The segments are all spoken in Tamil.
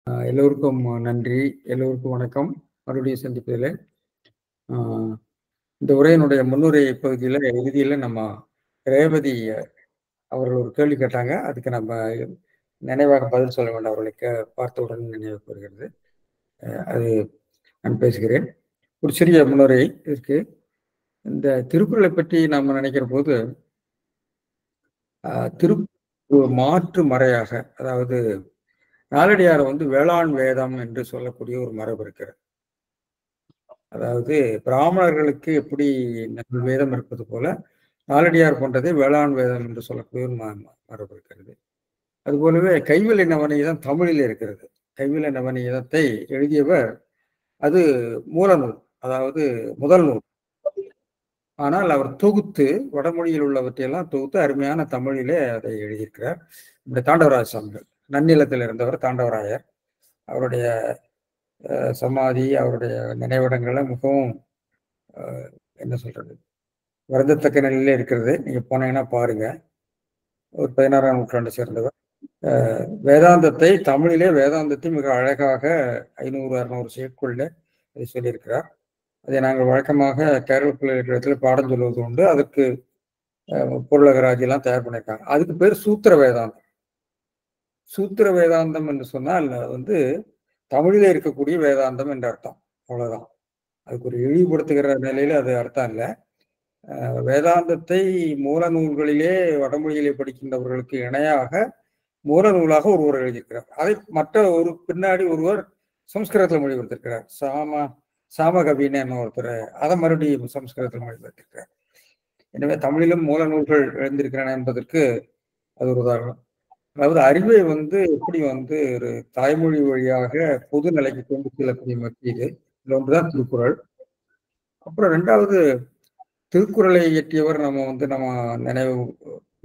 எல்லோருக்கும் நன்றி. எல்லோருக்கும் வணக்கம். மறுபடியும் சந்திப்பதிலே. ஆ இந்த உரையினுடைய முன்னுரை பகுதியில இறுதியில நம்ம ரேவதி அவர்கள் ஒரு கேள்வி கேட்டாங்க. அதுக்கு நம்ம நினைவாக பதில் சொல்ல வேண்டும். அவர்களை பார்த்தவுடன் நினைவுக்கு வருகிறது. அது நான் பேசுகிறேன். ஒரு சிறிய முன்னுரை இருக்கு. இந்த திருக்குறளை பற்றி நாம நினைக்கிற போது, திருக்குறள் மாற்று மறையாக, அதாவது நாலடியார் வேளாண் வேதம் என்று சொல்லக்கூடிய ஒரு மரபு இருக்கிறது. அதாவது பிராமணர்களுக்கு எப்படி நல் வேதம் இருப்பது போல, நாலடியார் கொண்டதே வேளாண் வேதம் என்று சொல்லக்கூடிய ஒரு மரபு இருக்கிறது. அதுபோலவே கைவிலை நவநீதம் தமிழில் இருக்கிறது. கைவிலை நவநீதத்தை எழுதியவர் அது மூலநூல், அதாவது முதல் நூல். ஆனால் அவர் தொகுத்து வடமொழியில் உள்ளவற்றையெல்லாம் தொகுத்து அருமையான தமிழிலே அதை எழுதியிருக்கிறார். இந்த தாண்டவராய சுவாமிகள், நன்னிலத்தில் இருந்தவர் தாண்டவராயர். அவருடைய சமாதி, அவருடைய நினைவிடங்களை மிகவும் என்ன சொல்றது, வருந்தத்தக்க நிலையிலே இருக்கிறது. நீங்க போனீங்கன்னா பாருங்க. ஒரு 16ஆம் நூற்றாண்டை சேர்ந்தவர். வேதாந்தத்தை தமிழிலே வேதாந்தத்தை மிக அழகாக 500, 600 செய்யுட்களில் அதை சொல்லியிருக்கிறார். அதை நாங்கள் வழக்கமாக கேரள பிள்ளைகளிடத்தில் பாடம் சொல்வது உண்டு. அதற்கு பொருளகராஜெல்லாம் தயார் பண்ணியிருக்காங்க. அதுக்கு பேர் சூத்திர வேதாந்தம். சூத்திர வேதாந்தம் என்று சொன்னால் தமிழிலே இருக்கக்கூடிய வேதாந்தம் என்ற அர்த்தம். அவ்வளவுதான். அதுக்கு ஒரு இழிவுபடுத்துகிற நிலையில அது அர்த்தம் இல்லை. வேதாந்தத்தை மூல நூல்களிலே வடமொழியிலே படிக்கின்றவர்களுக்கு இணையாக மூல நூலாக ஒருவர் எழுதியிருக்கிறார். அதை மற்ற ஒரு பின்னாடி ஒருவர் சம்ஸ்கிருதத்தில் மொழிபெயர்த்திருக்கிறார். சாமகவின்னு ஒருத்தர் அதை மறுபடியும் சம்ஸ்கிருதத்தில் மொழிபெயர்த்திருக்கிறார். எனவே தமிழிலும் மூல நூல்கள் எழுந்திருக்கிறன என்பதற்கு அது ஒரு உதாரணம். அதாவது அறிவை எப்படி ஒரு தாய்மொழி வழியாக பொது நிலைக்கு கொண்டு செல்லக்கூடிய மத்தியது. இது ஒன்றுதான் திருக்குறள். அப்புறம் 2வது, திருக்குறளை இயற்றியவர் நம்ம நினைவு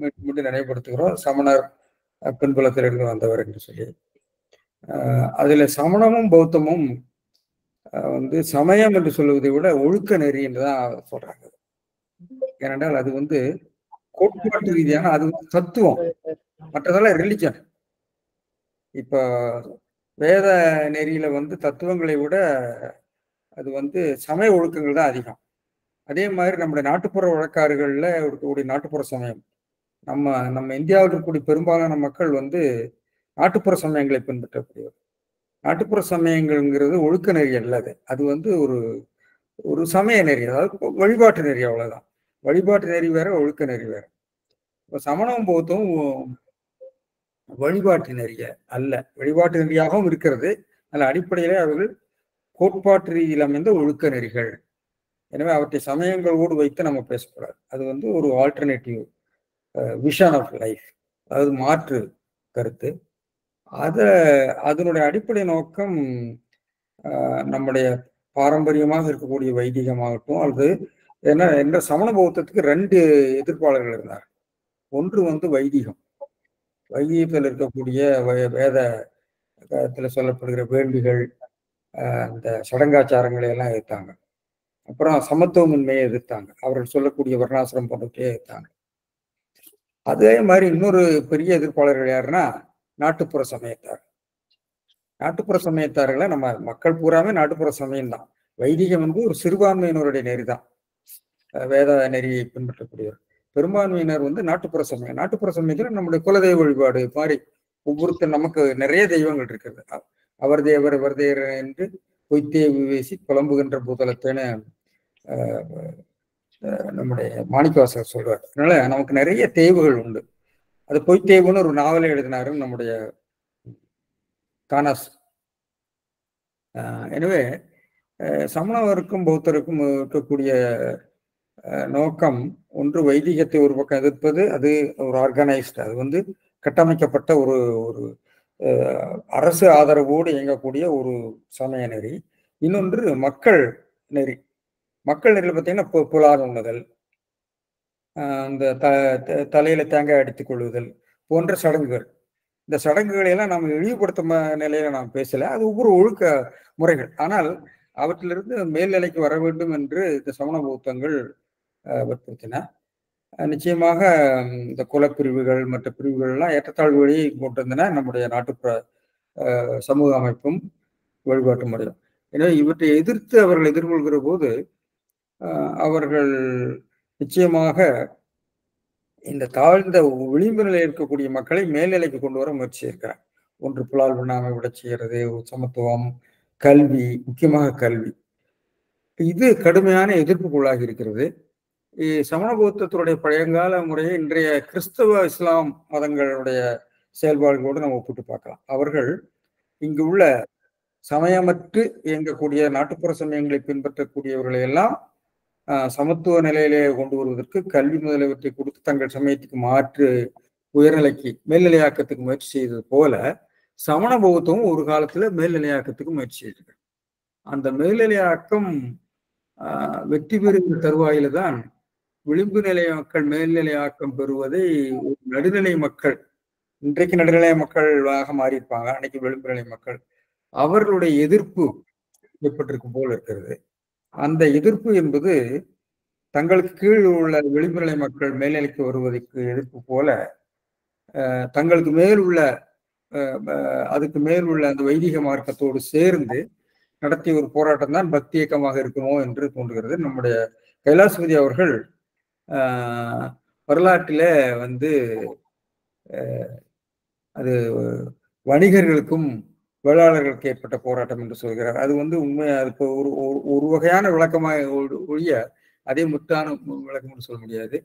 மீண்டும் நினைவுபடுத்துகிறோம். சமணர் பின்புலத்திலிருந்து வந்தவர் என்று சொல்லி. அதுல சமணமும் பௌத்தமும் சமயம் என்று சொல்லுவதை விட ஒழுக்க நெறி என்றுதான் சொல்றாங்க. ஏனென்றால் அது கோட்பாட்டு ரீதியான அது தத்துவம், மற்றதெல்லாம் ரிலிஜன். இப்ப வேத நெறியில தத்துவங்களை விட அது சமய ஒழுக்கங்கள் தான் அதிகம். அதே மாதிரி நம்முடைய நாட்டுப்புற வழக்காறுகள்ல இருக்கக்கூடிய நாட்டுப்புற சமயம், நம்ம இந்தியாவில் இருக்கக்கூடிய பெரும்பாலான மக்கள் நாட்டுப்புற சமயங்களை பின்பற்றக்கூடியவர். நாட்டுப்புற சமயங்கள்ங்கிறது ஒழுக்க நெறி அல்லது, அது ஒரு ஒரு சமய நெறி, அதாவது வழிபாட்டு நெறி, அவ்வளவுதான். வழிபாட்டு நெறி வேற, ஒழுக்க நெறி வேற. இப்ப சமணம் பௌத்தம் வழிபாட்டு நெறிய அல்ல, வழிபாட்டு நெறியாகவும் இருக்கிறது. அதில் அடிப்படையிலே அவர்கள் கோட்பாட்டு ரீதியில் அமைந்த ஒழுக்க நெறிகள். எனவே அவற்றை சமயங்களோடு வைத்து நம்ம பேசக்கூடாது. அது ஒரு ஆல்டர்னேட்டிவ் விஷன் ஆஃப் லைஃப், அதாவது மாற்று கருத்து. அதனுடைய அடிப்படை நோக்கம் நம்முடைய பாரம்பரியமாக இருக்கக்கூடிய வைதிகமாகட்டும், அல்லது என்ன சமண பௌத்தத்துக்கு 2 எதிர்ப்பாளர்கள் இருந்தார். ஒன்று வைதிகம், வைதிகத்தில் இருக்கக்கூடிய வேதத்தில் சொல்லப்படுகிற வேள்விகள், அந்த சடங்காச்சாரங்களை எல்லாம் எதிர்த்தாங்க. அப்புறம் சமத்துவமின்மையை எதிர்த்தாங்க. அவர்கள் சொல்லக்கூடிய வர்ணாசிரம் போன்றவற்றையே எதிர்த்தாங்க. அதே மாதிரி இன்னொரு பெரிய எதிர்ப்பாளர்கள் யாருன்னா நாட்டுப்புற சமயத்தார். நாட்டுப்புற சமயத்தார்களை நம்ம மக்கள் பூராமே நாட்டுப்புற சமயம் தான். வைதிகம் ஒரு சிறுபான்மையினருடைய நெறிதான், வேத நெறியை பின்பற்றக்கூடியவர். பெரும்பான்மையினர் நாட்டுப்புற சமயம். நாட்டுப்புற சமயத்தில் நம்முடைய குலதெய்வ வழிபாடு மாதிரி ஒவ்வொருத்தர் நமக்கு நிறைய தெய்வங்கள் இருக்கிறது. அவர் தேவர் இவர் தேவர் என்று பொய்த்தேவு வீசி புலம்புகின்ற பூதலத்தேன நம்முடைய மாணிக்கவாசகர் சொல்றார். அதனால நமக்கு நிறைய தேவுகள் உண்டு. அது பொய்த்தேவுன்னு ஒரு நாவலை எழுதினாரு நம்முடைய கானாஸ். எனவே சமணவருக்கும் பௌத்தருக்கும் இருக்கக்கூடிய நோக்கம் ஒன்று வைதிகத்தை ஒரு பக்கம் எதிர்ப்பது. அது ஒரு ஆர்கனைஸ்டு, அது கட்டமைக்கப்பட்ட ஒரு ஒரு அரசு ஆதரவோடு இயங்கக்கூடிய ஒரு சமய நெறி. இன்னொன்று மக்கள் நெறி. மக்கள் நெறியில் பார்த்தீங்கன்னா புலால் உண்ணுதல், அந்த தலையில தேங்காய் அடித்துக் கொள்ளுதல் போன்ற சடங்குகள். இந்த சடங்குகளை எல்லாம் நாம் இழிவுபடுத்தும் நிலையில நாம் பேசல. அது ஒவ்வொரு ஒழுக்க முறைகள். ஆனால் அவற்றிலிருந்து மேல்நிலைக்கு வர வேண்டும் என்று இந்த சமண பௌத்தங்கள் வற்புறுத்தின. நிச்சயமாக இந்த குலப்பிரிவுகள் மற்ற பிரிவுகள் எல்லாம் ஏற்றத்தாழ்வுகளை கொண்டிருந்தன நம்முடைய நாட்டுப்புற சமூக அமைப்பும் வழிபாட்டு முறையும். எனவே இவற்றை எதிர்த்து அவர்கள் எதிர்கொள்கிற போது அவர்கள் நிச்சயமாக இந்த தாழ்ந்த விளிம்பு நிலையில் இருக்கக்கூடிய மக்களை மேல்நிலைக்கு கொண்டு வர முயற்சி இருக்கிறார். ஒன்று புலால் உண்ணாமை விட செய்கிறது, சமத்துவம், கல்வி, முக்கியமாக கல்வி. இது கடுமையான எதிர்ப்புக்குள்ளாகி இருக்கிறது. சமண பௌத்தத்துடைய பழையங்கால முறையை இன்றைய கிறிஸ்தவ இஸ்லாம் மதங்களுடைய செயல்பாடுகளோடு நம்ம ஒப்பிட்டு பார்க்கலாம். அவர்கள் இங்கு உள்ள சமயமற்று இயங்கக்கூடிய நாட்டுப்புற சமயங்களை பின்பற்றக்கூடியவர்களை எல்லாம் சமத்துவ நிலையிலே கொண்டு வருவதற்கு கல்வி முதலியவற்றை கொடுத்து தங்கள் சமயத்துக்கு மாற்று உயர்நிலைக்கு மேல்நிலையாக்கத்துக்கு முயற்சி செய்தது போல சமண பௌத்தமும் ஒரு காலத்துல மேல்நிலையாக்கத்துக்கு முயற்சி செய்தது. அந்த மேல்நிலையாக்கம் வெற்றி பெறுகிற தருவாயில தான் விளிம்பு நிலை மக்கள் மேல்நிலையாக்கம் பெறுவதை நடுநிலை மக்கள், இன்றைக்கு நடுநிலை மக்களாக மாறியிருப்பாங்க, அன்னைக்கு விளிம்பு நிலை மக்கள், அவர்களுடைய எதிர்ப்பு ஏற்பட்டிருக்கும் போல இருக்கிறது. அந்த எதிர்ப்பு என்பது தங்களுக்கு கீழ் உள்ள விளிம்பு நிலை மக்கள் மேல்நிலைக்கு வருவதற்கு எதிர்ப்பு போல தங்களுக்கு மேல் உள்ள அதுக்கு மேல் உள்ள அந்த வைதிக மார்க்கத்தோடு சேர்ந்து நடத்திய ஒரு போராட்டம் தான் பக்தி இயக்கமாக இருக்குமோ என்று தோன்றுகிறது. நம்முடைய கைலாசபதி அவர்கள் வரலாற்றில வந்து அது வணிகர்களுக்கும் வேளாளர்களுக்கு ஏற்பட்ட போராட்டம் என்று சொல்கிறார். அது வந்து உண்மை, அதுக்கு ஒரு வகையான விளக்கமாக ஒழிய அதே முத்தான விளக்கம் என்று சொல்ல முடியாது.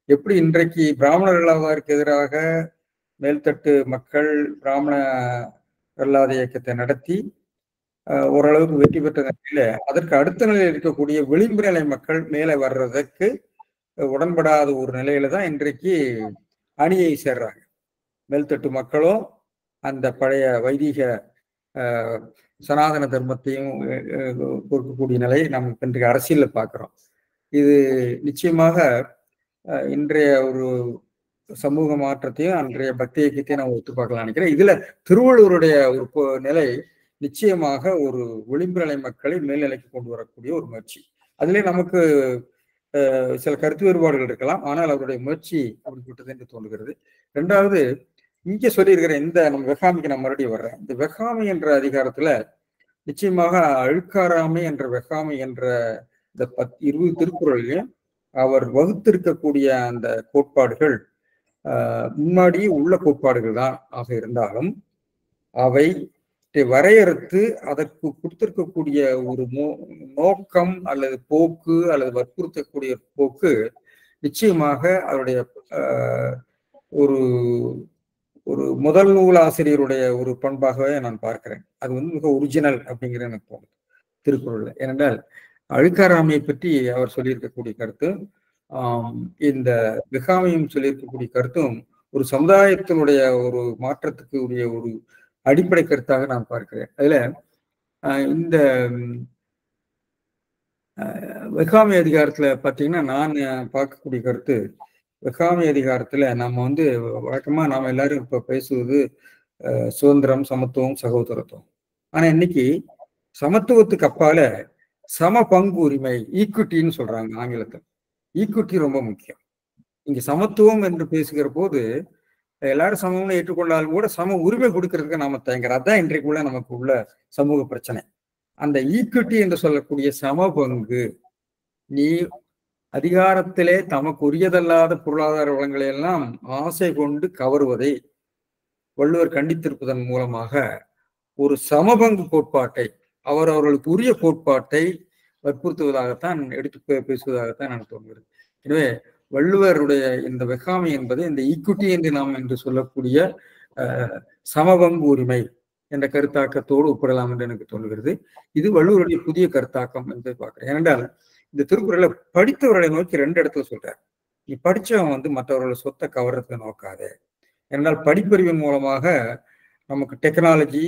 எப்படி இன்றைக்கு பிராமணர்களுக்கு எதிராக மேல்தட்டு மக்கள் பிராமண அல்லாத இயக்கத்தை நடத்தி ஓரளவுக்கு வெற்றி பெற்ற நிலையில அதற்கு அடுத்த நிலையில் இருக்கக்கூடிய விளிம்பு நிலை மக்கள் மேலே வர்றதுக்கு உடன்படாத ஒரு நிலையில தான் இன்றைக்கு அணியை சேர்றாங்க. மேல்தட்டு மக்களும் அந்த பழைய வைதிக சனாதன தர்மத்தையும் கொடுக்கக்கூடிய நிலையை நம்ம இன்றைக்கு அரசியல்ல பார்க்கிறோம். இது நிச்சயமாக இன்றைய ஒரு சமூக மாற்றத்தையும் அன்றைய பக்தி இயக்கத்தையும் நம்ம ஒத்து பார்க்கலாம் நினைக்கிறேன். இதுல திருவள்ளுவருடைய ஒரு நிலை நிச்சயமாக ஒரு விளிம்பு நிலை மக்களை மேல்நிலைக்கு கொண்டு வரக்கூடிய ஒரு முயற்சி. அதிலே நமக்கு சில கருத்து வேறுபாடுகள் இருக்கலாம், ஆனால் அவருடைய முயற்சி அப்படிப்பட்டது என்று தோன்றுகிறது. இரண்டாவது, இங்கே சொல்லியிருக்கிற இந்த நம்ம வெகாமிக்கு நான் மறுபடியும் வர்றேன். இந்த வெகாமி என்ற அதிகாரத்துல நிச்சயமாக அழுக்காராமை என்ற வெகாமி என்ற இந்த 20 திருக்குறளையும் அவர் வகுத்திருக்கக்கூடிய அந்த கோட்பாடுகள் முன்னாடியே உள்ள கோட்பாடுகள் தான் ஆக இருந்தாலும் அவை வரையறுத்து அதற்கு கொடுத்திருக்கக்கூடிய ஒரு நோக்கம் அல்லது போக்கு அல்லது வற்புறுத்தக்கூடிய போக்கு நிச்சயமாக அவருடைய ஒரு ஒரு முதல் நூல் ஆசிரியருடைய ஒரு பண்பாகவே நான் பார்க்கிறேன். அது வந்து மிக ஒரிஜினல் அப்படிங்கிற எனக்கு தோணுது திருக்குறள்ல. ஏனென்றால் அழுக்காராமையை பற்றி அவர் சொல்லியிருக்கக்கூடிய கருத்து இந்த வெகாமியும் சொல்லியிருக்கக்கூடிய கருத்தும் ஒரு சமுதாயத்தினுடைய ஒரு மாற்றத்துக்கு உரிய ஒரு அடிப்படை கருத்தாக நான் பார்க்கிறேன். அதுல இந்த வெகாமி அதிகாரத்துல பாத்தீங்கன்னா நான் பார்க்கக்கூடிய கருத்து, வெகாமி அதிகாரத்துல நம்ம வந்து வழக்கமா நாம எல்லாரும் இப்ப பேசுவது சுதந்திரம், சமத்துவம், சகோதரத்துவம். ஆனா இன்னைக்கு சமத்துவத்துக்கு அப்பால சம பங்கு உரிமை, ஈக்குவிட்டின்னு சொல்றாங்க ஆங்கிலத்தில். ஈக்குவிட்டி ரொம்ப முக்கியம். இங்க சமத்துவம் என்று பேசுகிற போது எல்லாரும் சமம்னு ஏற்றுக்கொண்டாலும் கூட சம உரிமை கொடுக்கறதுக்கு நாம தயங்குறோம். அதான் இன்றைக்குள்ள நமக்கு உள்ள சமூக பிரச்சனை. அந்த ஈக்குவிட்டி என்று சொல்லக்கூடிய சம பங்கு, நீ அதிகாரத்திலே தமக்கு உரியதல்லாத பொருளாதார வளங்களை எல்லாம் ஆசை கொண்டு கவருவதை வள்ளுவர் கண்டித்திருப்பதன் மூலமாக ஒரு சமபங்கு கோட்பாட்டை, அவர்களுக்கு உரிய கோட்பாட்டை வற்புறுத்துவதாகத்தான் எடுத்து பேசுவதாகத்தான் எனக்கு தோன்றுகிறது. எனவே வள்ளுவருடைய இந்த வெகாமி என்பது இந்த ஈக்குவிட்டி என்று நாம் என்று சொல்லக்கூடிய சமபங்கு உரிமை என்ற கருத்தாக்கத்தோடு ஒப்பிடலாம் என்று எனக்கு தோன்றுகிறது. இது வள்ளுவருடைய புதிய கருத்தாக்கம் என்று பார்க்கிறேன். ஏனென்றால் இந்த திருக்குறளை படித்தவர்களை நோக்கி 2 இடத்துல சொல்றார். நீ படிச்சவன் வந்து மற்றவர்களை சொத்தை கவர்றதுக்கு நோக்காதே. ஏனென்றால் படிப்பறிவின் மூலமாக நமக்கு டெக்னாலஜி,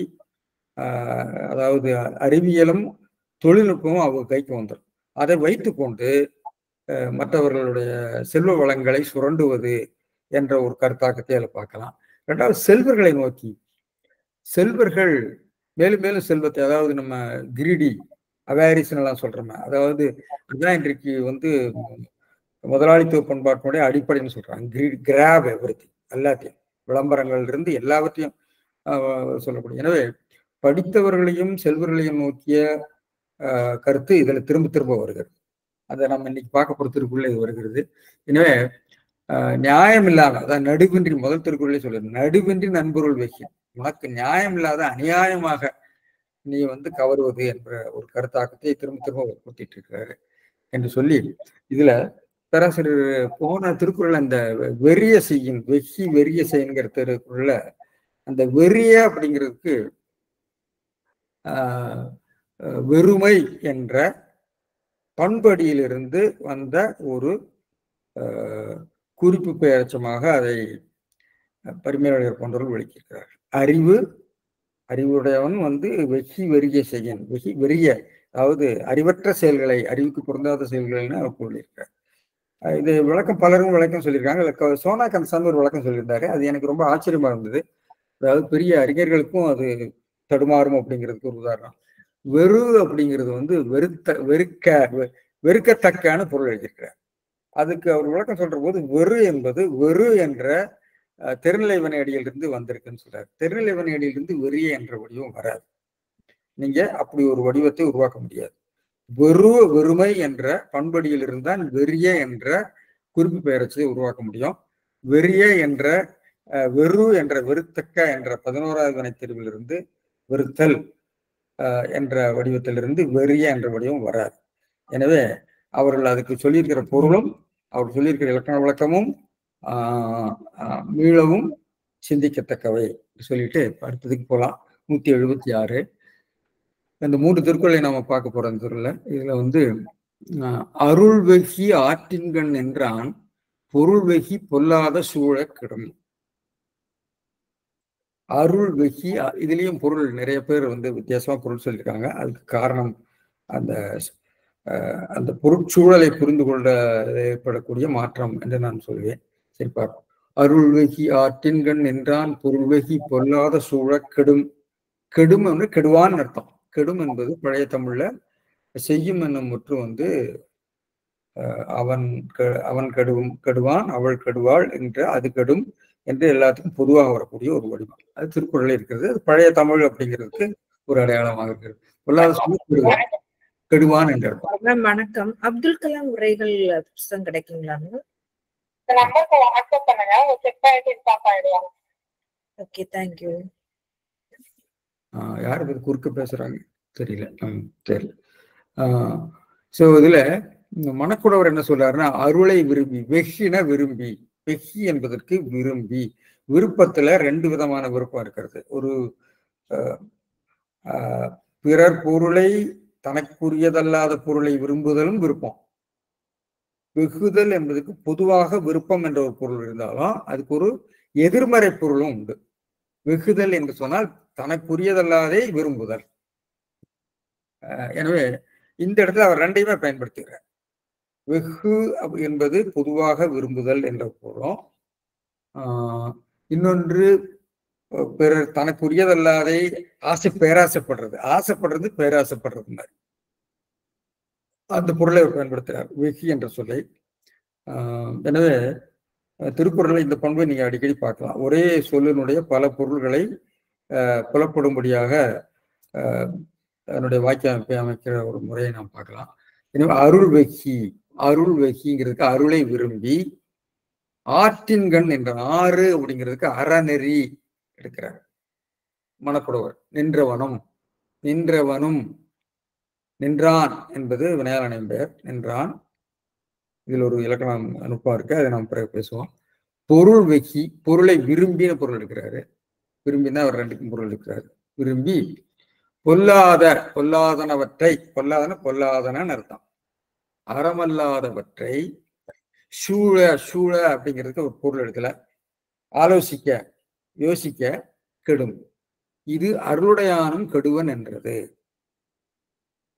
அதாவது அறிவியலும் தொழில்நுட்பமும் அவங்க கைக்கு வந்துடும். அதை வைத்துக்கொண்டு மற்றவர்களுடைய செல்வ வளங்களை சுரண்டுவது என்ற ஒரு கருத்தாக்கத்தை அதில் பார்க்கலாம். 2வது, செல்வர்களை நோக்கி, செல்வர்கள் மேலும் மேலும் செல்வத்தை, அதாவது நம்ம கிரீடி அவேரிஸ்ன்னு எல்லாம் சொல்றோமே, அதாவது அதுதான் இன்றைக்கு வந்து முதலாளித்துவ பண்பாட்டினுடைய அடிப்படைன்னு சொல்றாங்க. கிராப் எவ்ரிதிங், எல்லாத்தையும், விளம்பரங்கள் இருந்து எல்லாவற்றையும் சொல்லக்கூடிய. எனவே படித்தவர்களையும் செல்வர்களையும் நோக்கிய கருத்து இதுல திரும்ப திரும்ப வருகிறது. அதை நம்ம இன்னைக்கு பார்க்க போற திருக்குறள் இது வருகிறது. எனவே நியாயம் இல்லாத, அதான் நடுவின்றி, முதல் திருக்குறளே சொல்லுது, நடுவின்றி நண்பொருள் வைக்க, உனக்கு நியாயம் இல்லாத அநியாயமாக நீ கவருவது என்ற ஒரு கருத்தாக்கத்தை திரும்ப திரும்ப கூட்டிட்டு இருக்கிறாரு என்று சொல்லி, இதுல பேராசிரியர் போன திருக்குறள் அந்த வெறிய செய்யும், வெகி வெறிய செய்யுங்கிற திருக்குறள்ல அந்த வெறிய அப்படிங்கிறதுக்கு வெறுமை என்ற பண்படியிலிருந்து வந்த ஒரு குறிப்பு பெயர்ச்சமாக அதை பரிமேலழகர் போன்றவர்கள் விளக்கியிருக்கிறார். அறிவுடையவன் வெகி வெறிய செய்யன், வெகி வெறிய, அதாவது அறிவற்ற செயல்களை, அறிவுக்கு பொருந்தாத செயல்கள்னு அவர் கூறியிருக்கார். இது விளக்கம் பலரும் விளக்கம் சொல்லியிருக்காங்க. சோனா கந்தசாமி ஒரு விளக்கம் சொல்லியிருந்தாரு. அது எனக்கு ரொம்ப ஆச்சரியமா இருந்தது. அதாவது பெரிய அறிஞர்களுக்கும் அது தடுமாறும் அப்படிங்கிறதுக்கு ஒரு உதாரணம். வெறு அப்படிங்கிறது வெறுக்கத்தக்கான பொருள் எழுதியிருக்கிறார். அதுக்கு அவர் விளக்கம் சொல்ற போது வெறு என்பது வெறு என்ற திருநிலைவனை அடியிலிருந்து வந்திருக்குன்னு சொல்றாரு. திருநிலைவனை அடியிலிருந்து வெறிய என்ற வடிவம் வராது. நீங்க அப்படி ஒரு வடிவத்தை உருவாக்க முடியாது. வெறுமை என்ற பண்படியில் இருந்தால் வெறிய என்ற குறிப்பு பெயரச்சை உருவாக்க முடியும். வெறிய என்ற வெறு என்ற வெறுத்தக்க என்ற 11வது வினைத்திருவிலிருந்து வெறுத்தல் என்ற வடிவத்திலிருந்து வெறிய என்ற வடிவம் வராது. எனவே அவர்கள் அதுக்கு சொல்லியிருக்கிற பொருளும் அவர் சொல்லியிருக்கிற இலக்கண விளக்கமும் மீளவும் சிந்திக்கத்தக்கவை சொல்லிட்டு அடுத்ததுக்கு போகலாம். 176 இந்த 3 திருக்குறளை நாம பார்க்க போறோம். இந்த திருக்குறள்ல இதுல அருள் வெகி ஆற்றின்கண் என்றான் பொருள் வெகி பொல்லாத சூழ கிடும். அருள் வெகி, இதுலயும் பொருள் நிறைய பேர் வித்தியாசமா பொருள் சொல்லியிருக்காங்க. அதுக்கு காரணம் அந்த பொருட்சூழலை புரிந்து கொள்ள ஏற்படக்கூடிய மாற்றம் என்று நான் சொல்வேன். சரி பார்ப்போம். அருள் வெகி ஆற்றின்கண் என்றான் பொருள் வெகி பொல்லாத சூழ கெடும். கெடும் கெடுவான் அர்த்தம். கெடும் என்பது பழைய தமிழ்ல செய்யும் என்னும் முற்று அவன் கெடுவான் அவள் கெடுவாள் என்ற அது கெடும் என்று எல்லாத்துக்கும் பொதுவாக வரக்கூடிய ஒரு வடிவம். அது திருக்குறளே இருக்கிறது. அது பழைய தமிழ் அப்படிங்கிறதுக்கு ஒரு அடையாளமாக இருக்கிறது. பொல்லாத கெடுவான் என்ற. வணக்கம். அப்துல் கலாம் உரைகள் புத்தகம் கிடைக்குங்களா? Okay, thank you. யாரு குறுக்க பேசுறாங்க தெரியல. தெரியல. சோ இதுல மணக்குடவர் என்ன சொல்றாருன்னா, அருளை விரும்பி, வெகின விரும்பி, வெகி என்பதற்கு விரும்பி, விருப்பத்துல 2 விதமான விருப்பம் இருக்கிறது. ஒரு பிறர் பொருளை தனக்குரியதல்லாத பொருளை விரும்புதலும் விருப்பம். வெகுதல் என்பதற்கு பொதுவாக விருப்பம் என்ற ஒரு பொருள் இருந்தாலும் அதுக்கு ஒரு எதிர்மறை பொருளும் உண்டு. வெகுதல் என்று சொன்னால் தனக்குரியதல்லாதே விரும்புதல். எனவே இந்த இடத்துல அவர் 2யுமே பயன்படுத்துகிறார். வெகு என்பது பொதுவாக விரும்புதல் என்ற பொருளும், இன்னொன்று பிறர் தனக்குரியதல்லாதே ஆசைப்படுறது பேராசைப்படுறது மாதிரி அந்த பொருளை அவர் பயன்படுத்துகிறார், வெகி என்ற சொல்லை. எனவே திருக்குறளை இந்த பண்பை நீங்க அடிக்கடி பார்க்கலாம். ஒரே சொல்லினுடைய பல பொருள்களை புலப்படும்படியாக அதனுடைய வாக்கிய அமைப்பை அமைக்கிற ஒரு முறையை நாம் பார்க்கலாம். எனவே அருள் வெகிங்கிறதுக்கு அருளை விரும்பி, ஆற்றின்கண் என்ற ஆறு அப்படிங்கிறதுக்கு அறநெறி எடுக்கிறார் மணக்குடவர். நின்றவனும் நின்றான் என்பது வினையாளனின் பெயர். நின்றான், இதில் ஒரு இலக்கணம் அனுப்பா இருக்கு, அதை நாம் பிறகு பேசுவோம். பொருள் வெகி, பொருளை விரும்பின பொருள் எடுக்கிறாரு. விரும்பினா அவர் 2க்கும் பொருள் எடுக்கிறாரு. விரும்பி பொல்லாதனவற்றை, பொல்லாதன அர்த்தம், அறமல்லாதவற்றை சூழ அப்படிங்கிறதுக்கு ஒரு பொருள் எடுக்கல. ஆலோசிக்க, யோசிக்க கெடும். இது அருளுடையானும் கெடுவன் என்றது.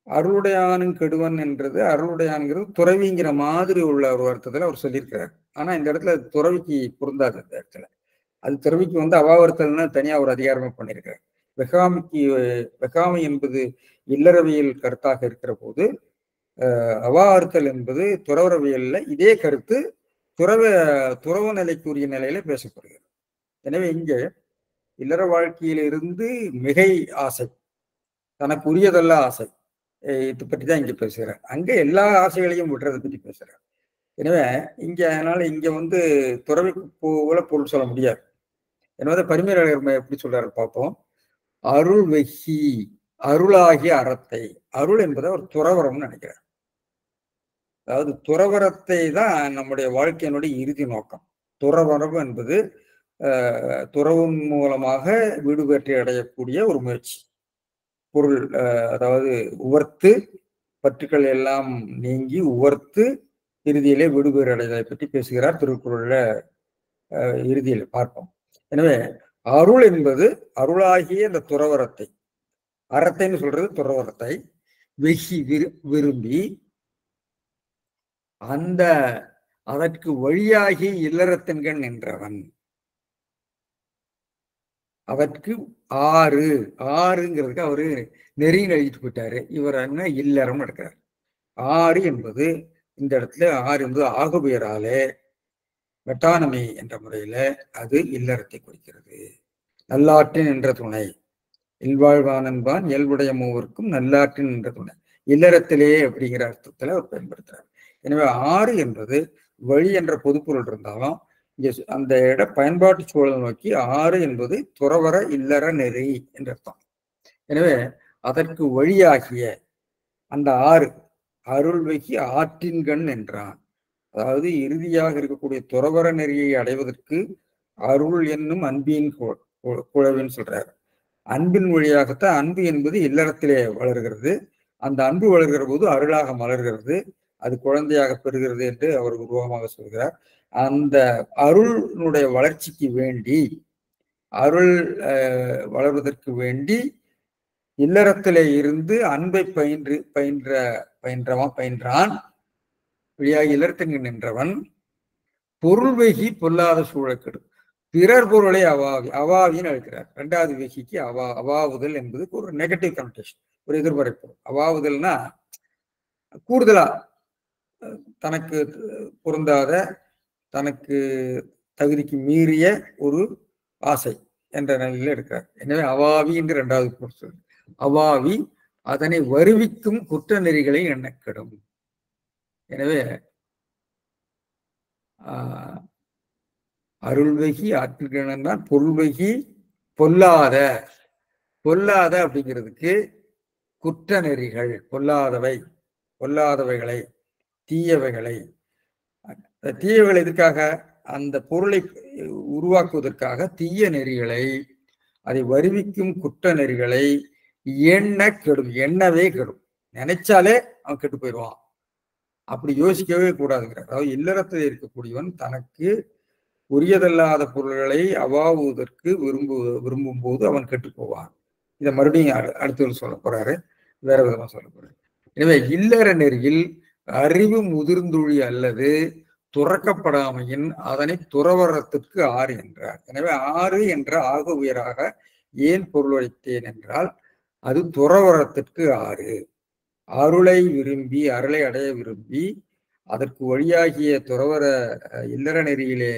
அருளுடையானும் கெடுவன் என்றது, அருளுடையான்ங்கிறது துறவிங்கிற மாதிரி உள்ள ஒரு அர்த்தத்துல அவர் சொல்லியிருக்கிறார். ஆனா இந்த இடத்துல துறவிக்கு பொருந்தாது. இந்த இடத்துல அது துறவிக்கு அவாவர்த்தல்னு தனியா ஒரு அதிகாரமே பண்ணியிருக்காரு. வெகாமை என்பது இல்லறவியல் கருத்தாக இருக்கிற போது, அவாவர்த்தல் என்பது துறவரவியல்ல இதே கருத்து துறவு நிலைக்குரிய நிலையில பேசப்படுகிறது. எனவே இங்கே இல்லற வாழ்க்கையிலிருந்து மிகை ஆசை, தனக்கு உரியதல்ல ஆசை, இதை பற்றி தான் இங்க பேசுகிறார். அங்க எல்லா ஆசைகளையும் விடுறதை பற்றி பேசுறார். எனவே இங்க அதனால இங்க வந்து துறவிக்கு போல பொருள் சொல்ல முடியாது. எனவே பரிமேலழகர் எப்படி சொல்றாரு பார்ப்போம். அருள் வெகி, அருளாகிய அறத்தை, அருள் என்பதை ஒரு துறவரம்னு நினைக்கிறார். அதாவது துறவரத்தை தான் நம்முடைய வாழ்க்கையினுடைய இறுதி நோக்கம். துறவரம் என்பது துறவின் மூலமாக வீடு பெற்றி அடையக்கூடிய ஒரு முயற்சி. பொருள் அதாவது உவர்த்து, பற்றுக்கள் எல்லாம் நீங்கி உவர்த்து இறுதியிலே விடுபெறு அடைவதை பற்றி பேசுகிறார் திருக்குறள்ல இறுதியில் பார்ப்போம். எனவே அருள் என்பது அருளாகிய இந்த துறவரத்தை, அறத்தைன்னு சொல்றது துறவரத்தை வெகி விரும்பி அந்த அதற்கு வழியாகி இல்லறத்தின்கண் நின்றவன். அதற்கு ஆறுங்கிறதுக்கு அவரு நெறின்னு எழுதிட்டு போயிட்டாரு. இவர் என்ன இல்லறம் எடுக்கிறார். ஆறு என்பது இந்த இடத்துல ஆறு என்பது ஆகுபெயராலே மெட்டானமி என்ற முறையில அது இல்லறத்தை குறிக்கிறது. நல்லாற்றின் என்ற துணை, இல்வாழ்வானன்பான் இயல்புடைய மூவருக்கும் நல்லாற்றின் என்ற துணை, இல்லறத்திலே அப்படிங்கிற அர்த்தத்துல அவர் பயன்படுத்துறார். எனவே ஆறு என்பது வழி என்ற பொதுப்பொருள் இருந்தாலும் இங்க அந்த இட பயன்பாட்டு சூழல் நோக்கி ஆறு என்பது துறவர இல்லற நெறி என்ற அர்த்தம். எனவே அதற்கு வழியாகிய அந்த ஆறு அருள்வகி ஆற்றின்கண் என்றான். அதாவது இறுதியாக இருக்கக்கூடிய துறவர நெறியை அடைவதற்கு அருள் என்னும் அன்பின் குழவின்னு சொல்றாரு. அன்பின் வழியாகத்தான், அன்பு என்பது இல்லறத்திலே வளர்கிறது. அந்த அன்பு வளர்கிற போது அருளாக மலர்கிறது, அது குழந்தையாக பெறுகிறது என்று அவர் உருவகமாக சொல்கிறார். அந்த அருளுடைய வளர்ச்சிக்கு வேண்டி, அருள் வளர்வதற்கு வேண்டி இல்லறத்திலே இருந்து அன்பை பயின்றான். வழியாக இல்லறத்திற்கு நின்றவன் பொருள் வெகி பொல்லாத சூழக்கெடும், பிறர் பொருளை அவாவின்னு அழைக்கிறார். இரண்டாவது வெகிக்கு அவாவுதல் என்பது ஒரு நெகட்டிவ் கனெக்டேஷன், ஒரு எதிர்மறை பொருள். அவாவுதல்னா கூடுதலா தனக்கு பொருந்தாத, தனக்கு தகுதிக்கு மீறிய ஒரு ஆசை என்ற நிலையில இருக்கிறார். எனவே அவாவி என்று இரண்டாவது பொருள் சொல்லு. அவாவி அதனை வருவிக்கும் குற்ற நெறிகளை எண்ணக்கெடும். எனவே அருள்வகி ஆற்றில்தான் பொருள்வகி பொல்லாத அப்படிங்கிறதுக்கு குற்ற நெறிகள், பொல்லாதவைகளை, தீயவைகளை எதுக்காக? அந்த பொருளை உருவாக்குவதற்காக தீய நெறிகளை, அதை வருவிக்கும் குற்ற நெறிகளை எண்ணவே கெடும். நினைச்சாலே அவன் கெட்டு போயிடுவான். அப்படி யோசிக்கவே கூடாதுங்கிற. அதாவது இல்லறத்தில் இருக்கக்கூடியவன் தனக்கு உரியதல்லாத பொருள்களை அவாவுவதற்கு விரும்பும் போது அவன் கெட்டு போவான். இதை மறுபடியும் அடுத்தவர் சொல்ல போறாரு, வேற விதமா சொல்ல போறாரு. எனவே இல்லற நெறியில் அறிவு முதிர்ந்துழி அல்லது துறக்கப்படாமையின் அதனை துறவரத்திற்கு ஆறு என்றார். எனவே ஆறு என்ற ஆக உயராக ஏன் பொருள் வைத்தேன் என்றால் அது துறவரத்திற்கு ஆறு. அருளை விரும்பி, அருளை அடைய விரும்பி அதற்கு வழியாகிய துறவர இல்லற நெறியிலே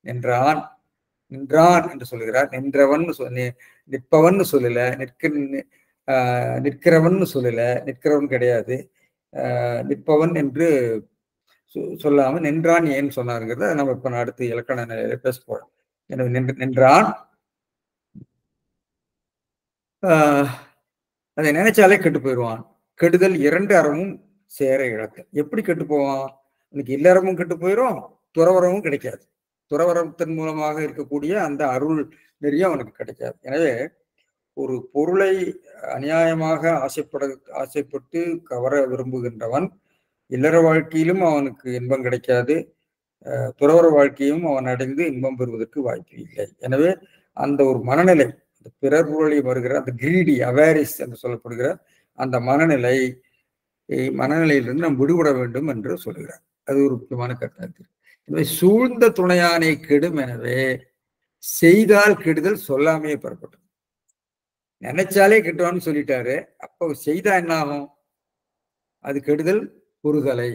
நின்றான் என்று சொல்லுகிறார். நின்றவன் நிற்பவன் சொல்லல, நிற்கிறவன் சொல்லல, நிற்கிறவன் கிடையாது, நிற்பவன் என்று சொல்லாம நின்றான் ஏன் சொன்னாருங்கிறத நம்ம இப்ப அடுத்து இலக்கண நிலையில பேச போறோம். எனவே நின்றான் அதை நினைச்சாலே கெட்டு போயிடுவான். கெடுதல் இரண்டு அறமும் சேர இழக்க. எப்படி கெட்டு போவான்? இன்னைக்கு இல்லறமும் கெட்டு போயிடும், துறவரமும் கிடைக்காது. துறவரத்தின் மூலமாக இருக்கக்கூடிய அந்த அருள் நெறியும் அவனுக்கு கிடைக்காது. எனவே ஒரு பொருளை அநியாயமாக ஆசைப்பட்டு கவர விரும்புகின்றவன் இல்லற வாழ்க்கையிலும் அவனுக்கு இன்பம் கிடைக்காது, துறவர வாழ்க்கையும் அவன் அடைந்து இன்பம் பெறுவதற்கு வாய்ப்பு இல்லை. எனவே அந்த ஒரு மனநிலை, பிறர் பொருளை வருகிற அந்த கிரீடி அவேரிஸ் என்று சொல்லப்படுகிற அந்த மனநிலையிலிருந்து நாம் விடுபட வேண்டும் என்று சொல்கிறார். அது ஒரு முக்கியமான கருத்து. எனவே சூழ்ந்த துணையானை கெடும், எனவே செய்தால் கெடுதல் சொல்லாமையே பெறப்பட்டது. நினைச்சாலே கெட்டுவான்னு சொல்லிட்டாரு, அப்போ செய்தா என்ன ஆகும்? அது கெடுதல் பொறுதலை,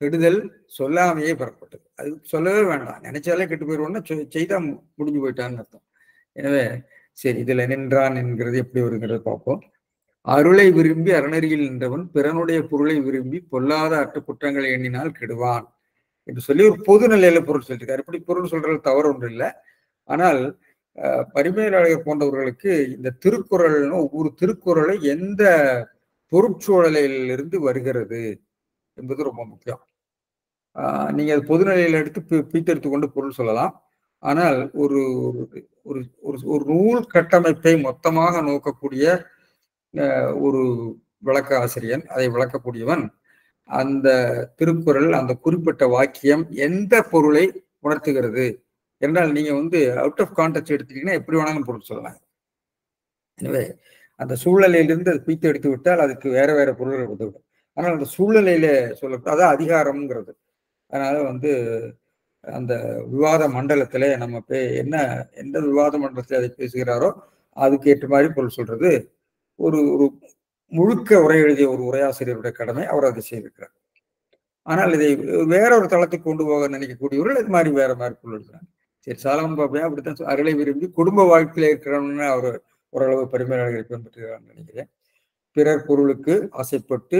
கெடுதல் சொல்லாமையே பெறப்பட்டது. அது சொல்லவே வேண்டாம். நினைச்சாலே கெட்டு போயிடுவோம்னா செய்தா முடிஞ்சு போயிட்டான்னு அர்த்தம். எனவே சரி, இதுல நின்றான் என்கிறது எப்படி வருகிறது பார்ப்போம். அருளை விரும்பி அறநெறியில் நின்றவன் பிறனுடைய பொருளை விரும்பி பொல்லாத அற்ற குற்றங்களை எண்ணினால் கெடுவான் என்று சொல்லி ஒரு பொது நிலையில பொருள் சொல்லியிருக்காரு. இப்படி பொருள் சொல்றது தவறு ஒன்று இல்லை. ஆனால் பரிமேலழகர் போன்றவர்களுக்கு இந்த திருக்குறள்னு ஒவ்வொரு திருக்குறளை எந்த பொருட்சூழலிலிருந்து வருகிறது என்பது ரொம்ப முக்கியம். நீங்க அது பொதுநிலையில எடுத்து பிரித்தெடுத்து கொண்டு பொருள் சொல்லலாம். ஆனால் ஒரு ஒரு ஒரு நூல் கட்டமைப்பை மொத்தமாக நோக்கக்கூடிய ஒரு விளக்க ஆசிரியன், அதை விளக்கக்கூடியவன், அந்த திருக்குறள் அந்த குறிப்பிட்ட வாக்கியம் எந்த பொருளை உணர்த்துகிறது என்றால் நீங்க அவுட் ஆஃப் கான்டெக்ட் எடுத்துட்டீங்கன்னா எப்படி வேணாலும் பொருள் சொல்லலாம். எனவே அந்த சூழ்நிலையிலிருந்து அது பிரித்து எடுத்து விட்டால் அதுக்கு வேற வேற பொருள்கள் உதவிடும். ஆனால் அந்த சூழ்நிலையில சொல்லப்பட்ட அதான் அதிகாரம்ங்கிறது. அதனால அந்த விவாத மண்டலத்துல நம்ம எந்த விவாத மண்டலத்தில் அதை பேசுகிறாரோ அதுக்கு ஏற்ற மாதிரி பொருள் சொல்றது ஒரு முழுக்க உரை எழுதிய ஒரு உரையாசிரியருடைய கடமை. அவர் அதை செய்திருக்கிறார். ஆனால் இதை வேற ஒரு தளத்துக்கு கொண்டு போக நினைக்கக்கூடியவர்கள் இது மாதிரி வேற மாதிரி பொருள் எழுதுறாங்க. சரி, சாலமன் பாப்பையா அப்படித்தான் அருளை விரும்பி குடும்ப வாழ்க்கையில இருக்கிறவன்னு அவர் ஓரளவு பரிமையாளர்களை பின்பற்றுகிறான்னு நினைக்கிறேன். பிறர் பொருளுக்கு ஆசைப்பட்டு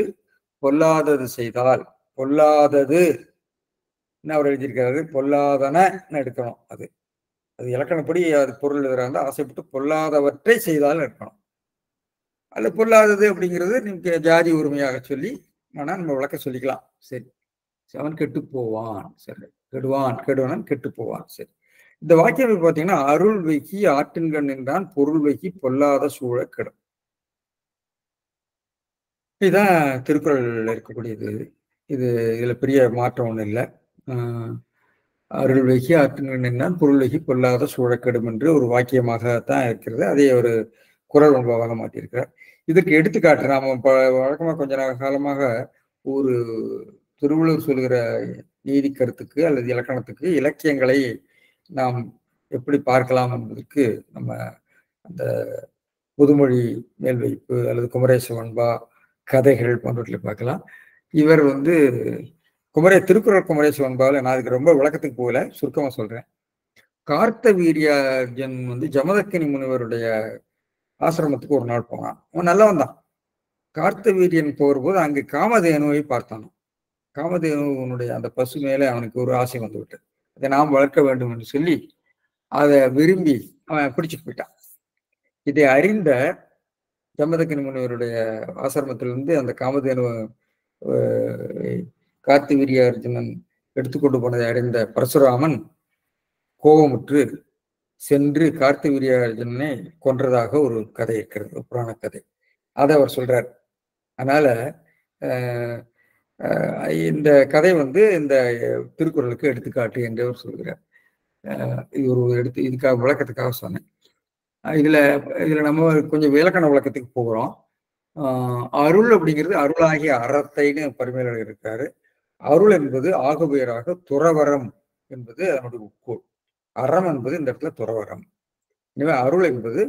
பொல்லாதது செய்தால், பொல்லாதது அவர் எழுதியிருக்கிறாரு, பொல்லாதன எடுக்கணும். அது இலக்கணப்படி அது பொருள் எழுதுறாங்க. ஆசைப்பட்டு பொல்லாதவற்றை செய்தால் இருக்கணும். அல்ல பொல்லாதது அப்படிங்கிறது நீங்க ஜாதி உரிமையாக சொல்லி ஆனா நம்ம விளக்க சொல்லிக்கலாம். சரி, அவன் கெட்டு போவான். சரி, கெடுவான் கெட்டு போவான். சரி, இந்த வாக்கியம் பார்த்தீங்கன்னா அருள் வைக்கி ஆற்றின்கண் என்றான் பொருள் வைக்கி பொல்லாத சூழ கெடும். இதுதான் திருக்குறள் இருக்கக்கூடியது. இதுல பெரிய மாற்றம் ஒன்றும் இல்லை. அருள் வைக்கி ஆற்றின்கண் என்றான் பொருள் வைக்கி பொல்லாத சூழ கெடும் என்று ஒரு வாக்கியமாகத்தான் இருக்கிறது. அதை ஒரு குறள் ஒன்பாக மாற்றியிருக்கிறார். இதற்கு எடுத்துக்காட்டு நாம வழக்கமாக கொஞ்ச காலமாக ஒரு திருவள்ளுவர் சொல்கிற நீதி கருத்துக்கு அல்லது இலக்கணத்துக்கு இலக்கியங்களை நாம் எப்படி பார்க்கலாம் என்பதற்கு நம்ம அந்த புதுமொழி மேல்வைப்பு அல்லது குமரேச வெண்பா கதைகள் போன்றவற்றை பார்க்கலாம். இவர் திருக்குறள் குமரேச வெண்பாவில் நான் அதுக்கு ரொம்ப விளக்கத்துக்கு போகல, சுருக்கமா சொல்றேன். கார்த்த வீரியன் ஜமதக்கினி முனிவருடைய ஆசிரமத்துக்கு ஒரு நாள் போனான். அவன் நல்லவன் தான். கார்த்த வீரியன் போகும்போது அங்கு காமதேனுவை பார்த்தானோ. காமதேனுவனுடைய அந்த பசு மேல அவனுக்கு ஒரு ஆசை வந்து விட்டது. அதை நாம் வளர்க்க வேண்டும் என்று சொல்லி அதை விரும்பி அவன் பிடிச்சிட்டு போயிட்டான். இதை அறிந்த ஜமதக்கினி முனிவருடைய ஆசிரமத்திலிருந்து அந்த காமதேனு கார்த்திவீரிய அர்ஜுனன் எடுத்துக்கொண்டு போனதை அறிந்த பரசுராமன் கோபமுற்று சென்று கார்த்திவீரிய அர்ஜுனனை கொன்றதாக ஒரு கதை இருக்கிறது, ஒரு புராண கதை. அதை அவர் சொல்றார். அதனால இந்த கதை இந்த திருக்குறளுக்கு எடுத்துக்காட்டு என்று அவர் சொல்கிறார். இது இதுக்காக விளக்கத்துக்காக சொன்னேன். இதுல நம்ம கொஞ்சம் விளக்கண விளக்கத்துக்கு போகிறோம். அருள் அப்படிங்கிறது அருளாகிய அறத்தைன்னு பரிமையாளர் இருக்காரு. அருள் என்பது ஆகுபெயராக துறவரம் என்பது அதனுடைய உட்கோள். அறம் என்பது இந்த இடத்துல துறவரம். எனவே அருள் என்பது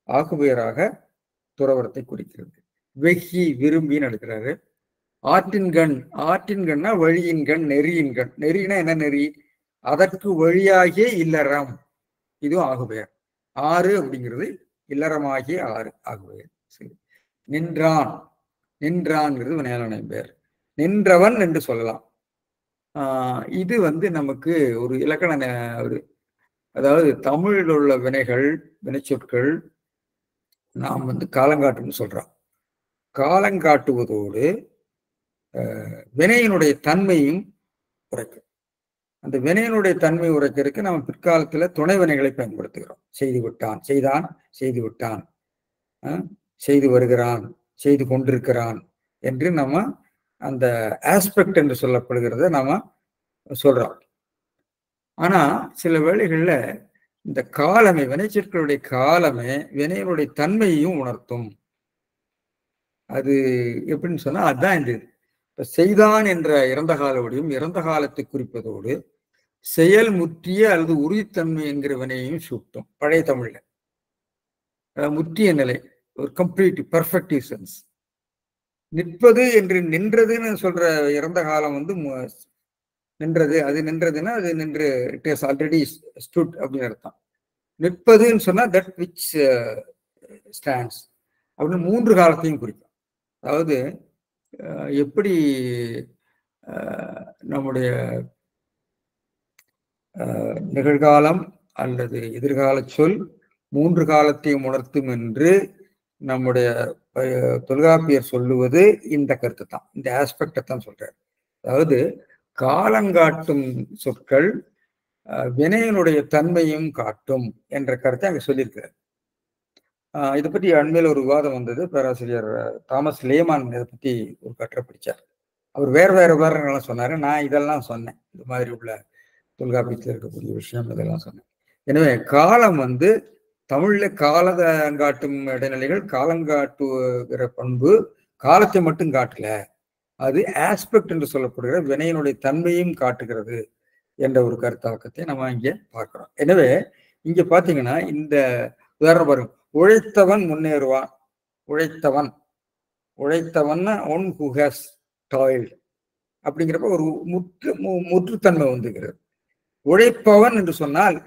ஆகுபெயராக துறவரத்தை குறிக்கிறது. வெகி விரும்பின்னு எடுக்கிறாரு. ஆற்றின்கண்ணா வழியின்கண் நெறியின்கண். நெறினா என்ன நெறி? அதற்கு வழியாகிய இல்லறம். இதுவும் ஆகுபெயர். ஆறு அப்படிங்கிறது இல்லறமாகிய ஆறு ஆகுபெயர். சரி, நின்றான்ங்கிறது வினையாளனை பெயர். நின்றவன் என்று சொல்லலாம். இது நமக்கு ஒரு இலக்கண அதாவது தமிழில் உள்ள வினைச்சொற்கள் நாம் காலங்காட்டுன்னு சொல்றோம். காலங்காட்டுவதோடு வினையினுடைய தன்மையும் உரைக்கும். அந்த வினையினுடைய தன்மை உரைக்கிறதுக்கு நம்ம பிற்காலத்துல துணை வினைகளை பயன்படுத்துகிறோம். செய்து விட்டான், செய்தான், செய்து விட்டான், செய்து வருகிறான், செய்து கொண்டிருக்கிறான் என்று நம்ம அந்த ஆஸ்பெக்ட் என்று சொல்லப்படுகிறத நாம சொல்றோம். ஆனா சில வேளைகள்ல இந்த காலமே, வினைச்சொற்களுடைய காலமே வினையினுடைய தன்மையையும் உணர்த்தும். அது எப்படின்னு சொன்னா அதுதான் இந்த செய்தான் என்ற இறந்த கால வடிவம் இறந்த காலத்தை குறிப்பதோடு செயல் முற்றிய அல்லது உறுதித்தன்மை என்கிற வினையையும் சூட்டும். பழைய தமிழ்ல முற்றிய நிலை, ஒரு கம்ப்ளீட் பெர்ஃபெக்டிவ் சென்ஸ். நிற்பது என்று நின்றதுன்னு சொல்ற இறந்த காலம் நின்றது. அது நின்றதுன்னா அது நின்று இட் இஸ் ஆல்ரெடி ஸ்டுட் அப்படின்னு அர்த்தம். நிற்பதுன்னு சொன்னா தட் விச் ஸ்டாண்ட்ஸ் அப்படின்னு 3 காலத்தையும் குறிக்கும். அதாவது எப்படி நம்முடைய நிகழ்காலம் அல்லது எதிர்கால சொல் 3 காலத்தையும் உணர்த்தும் என்று நம்முடைய தொல்காப்பியர் சொல்லுவது இந்த கருத்து தான், இந்த ஆஸ்பெக்டை தான் சொல்றாரு. அதாவது காலங்காட்டும் சொற்கள் வினையினுடைய தன்மையும் காட்டும் என்ற கருத்தை அங்க சொல்லியிருக்கிறார். இதை பற்றி அண்மையில் ஒரு விவாதம் வந்தது. பேராசிரியர் தாமஸ் லேமான் இதை பற்றி ஒரு கட்டுரை படித்தார். அவர் வேற வேற உதாரணங்கள்லாம் சொன்னார். நான் இதெல்லாம் சொன்னேன், இந்த மாதிரி உள்ள தொல்காப்பியத்தில் இருக்கக்கூடிய விஷயம் இதெல்லாம் சொன்னேன். எனவே காலம் தமிழ்ல காலங்காட்டும் இடைநிலைகள் காலங்காட்டுகிற பண்பு காலத்தை மட்டும் காட்டல, அது ஆஸ்பெக்ட் என்று சொல்லப்படுகிற வினையினுடைய தன்மையும் காட்டுகிறது என்ற ஒரு கருத்தாக்கத்தை நம்ம இங்கே பார்க்கிறோம். எனவே இங்க பாத்தீங்கன்னா இந்த உதாரணம் பாருங்க, உழைத்தவன் முன்னேறுவான். உழைத்தவன் ஒன் ஹூ ஹேஸ் டாய்ல்ட் அப்படிங்கிறப்ப ஒரு முற்றுத்தன்மை வந்துகிறது. உழைப்பவன் என்று சொன்னால்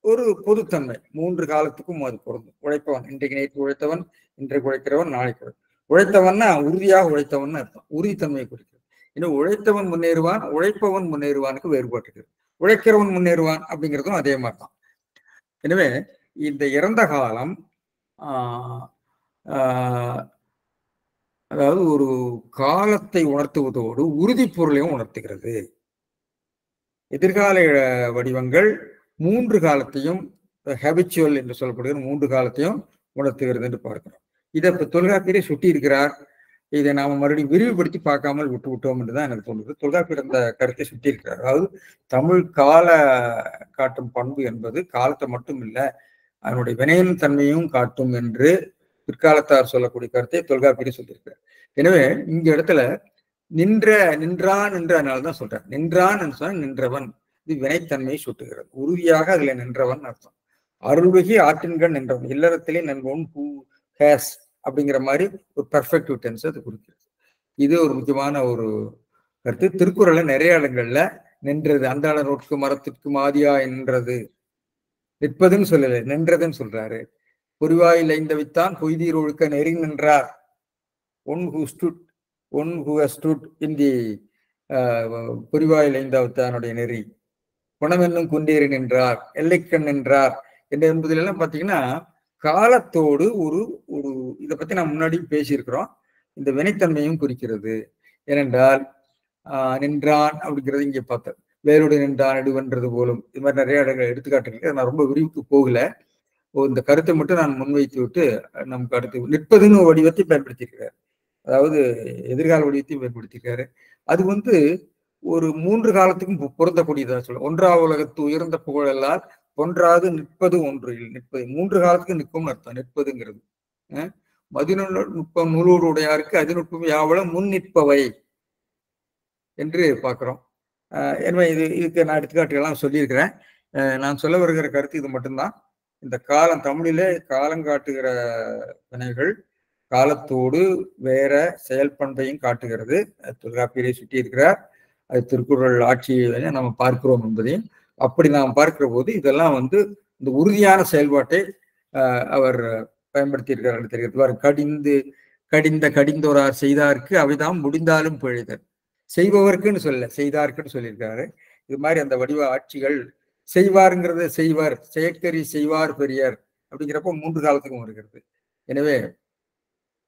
ஒரு பொதுத்தன்மை, 3 காலத்துக்கும் அது பொருந்தும். உழைப்பவன், இன்றைக்கு நேற்று உழைத்தவன், இன்றைக்கு உழைக்கிறவன், நாளைக்கு உழைத்தவன்னா உறுதியாக உழைத்தவன் அர்த்தம், உறுதித்தன்மையை குறிக்கிறது. இன்னும் உழைத்தவன் முன்னேறுவான், உழைப்பவன் முன்னேறுவானுக்கு வேறுபாட்டு இருக்கு. உழைக்கிறவன் முன்னேறுவான் அப்படிங்கிறதும் அதே மாதிரி தான். எனவே இந்த இறந்த காலம் அதாவது ஒரு காலத்தை உணர்த்துவதோடு உறுதி பொருளையும் உணர்த்துகிறது. எதிர்கால வடிவங்கள் 3 காலத்தையும், ஹேபிச்சுவல் என்று சொல்லப்படுகிற 3 காலத்தையும் உணர்த்துகிறது என்று பார்க்கிறோம். இதை இப்ப தொல்காப்பியரை சுட்டி இருக்கிறார். இதை நாம மறுபடியும் விரிவுபடுத்தி பார்க்காமல் விட்டோம் என்றுதான் எனக்கு தோணுது. தொல்காப்பியர் அந்த கருத்தை சுட்டி இருக்கிறார். அதாவது தமிழ் கால காட்டும் பண்பு என்பது காலத்தை மட்டும் இல்லை, அதனுடைய வினையின் தன்மையும் காட்டும் என்று பிற்காலத்தார் சொல்லக்கூடிய கருத்தை தொல்காப்பியர் சொல்லியிருக்கிறார். எனவே இங்க இடத்துல நின்றான் என்று அதனால்தான் சொல்றார். நின்றான் என்று சொன்னால் நின்றவன், இது வினைத்தன்மையை சுட்டுகிறது. உறுதியாக அதுல நின்றவன் அர்த்தம். அருள்வகி ஆற்றின்கண் நின்றவன், இல்லறத்திலே நண்பன் ஹூ ஹேஸ் அப்படிங்கிற மாதிரி ஒரு பெர்ஃபெக்டிவ் டென்ஸ் அது குறிக்கிறது. இது ஒரு முக்கியமான ஒரு கருத்து. திருக்குறள்ல நிறைய இடங்கள்ல நின்றது, அந்தாள நோட்கு மரத்திற்கு மாதியா நின்றது, நிற்பதுன்னு சொல்லல, நின்றதுன்னு சொல்றாரு. பொறிவாயில் ஐந்தவித்தான் பொய்தீர் ஒழுக்க நெறி நின்றார், ஒன் ஹூ ஸ்டுட் இன் தி பொறிவாயில் ஐந்தாவித்தானுடைய நெறி, குணமென்னும் குண்டேறி நின்றார், எல்லைக்கண் நின்றார் என்பதிலெல்லாம் பார்த்தீங்கன்னா காலத்தோடு ஒரு ஒரு இதை பத்தி நான் முன்னாடியும் பேசியிருக்கிறோம், இந்த வினைத்தன்மையும் குறிக்கிறது. ஏனென்றால் நின்றான் அப்படிங்கிறது இங்கே பார்த்தேன், வேரோடு நின்றான் நடுவன்றது போலும், இது மாதிரி நிறைய இடங்கள் எடுத்துக்காட்டுகள். நான் ரொம்ப விரிவுக்கு போகல, இந்த கருத்தை மட்டும் நான் முன்வைத்து விட்டு நமக்கு அடுத்து நிற்பதுன்னு ஒரு வடிவத்தை பயன்படுத்தியிருக்கிறார், அதாவது எதிர்கால வடிவத்தையும் பயன்படுத்தியிருக்காரு. அது ஒரு 3 காலத்துக்கும் பொருந்தக்கூடியதா சொல்ல. 1ஆம் உலகத்து உயர்ந்த புகழெல்லாம் ஒன்றாவது நிற்பது ஒன்றில் நிற்பது, 3 காலத்துக்கு நிற்கும்னு அர்த்தம் நிற்பதுங்கிறது. மதிநுட்பம் நூலோடு உடையாருக்கு அதிநுட்பம் யாவள முன் நிற்பவை என்று பார்க்கிறோம். எனவே இதுக்கு நான் எடுத்துக்காட்டுகள்லாம் சொல்லியிருக்கிறேன். நான் சொல்ல வருகிற கருத்து இது மட்டும்தான். இந்த காலம், தமிழிலே காலங்காட்டுகிற வினைகள் காலத்தோடு வேற செயல்பண்பையும் காட்டுகிறது. தொல்காப்பியரை சுட்டி இருக்கிறார். அது திருக்குறள் ஆட்சியை நம்ம பார்க்கிறோம் என்பதையும், அப்படி நாம் பார்க்கிற போது இதெல்லாம் இந்த உறுதியான செயல்பாட்டை அவர் பயன்படுத்தி இருக்கிறார் என்று தெரிகிறது. கடிந்தோரார் செய்தார்க்கு அவைதான் முடிந்தாலும் பிழைதர், செய்பவர்க்குன்னு சொல்ல செய்தார்க்குன்னு சொல்லியிருக்காரு. இது மாதிரி அந்த வடிவ ஆட்சிகள் செய்வாருங்கிறத செய்வார், செயற்கரி செய்வார் பெரியார் அப்படிங்கிறப்போ 3 காலத்துக்கும் வருகிறது. எனவே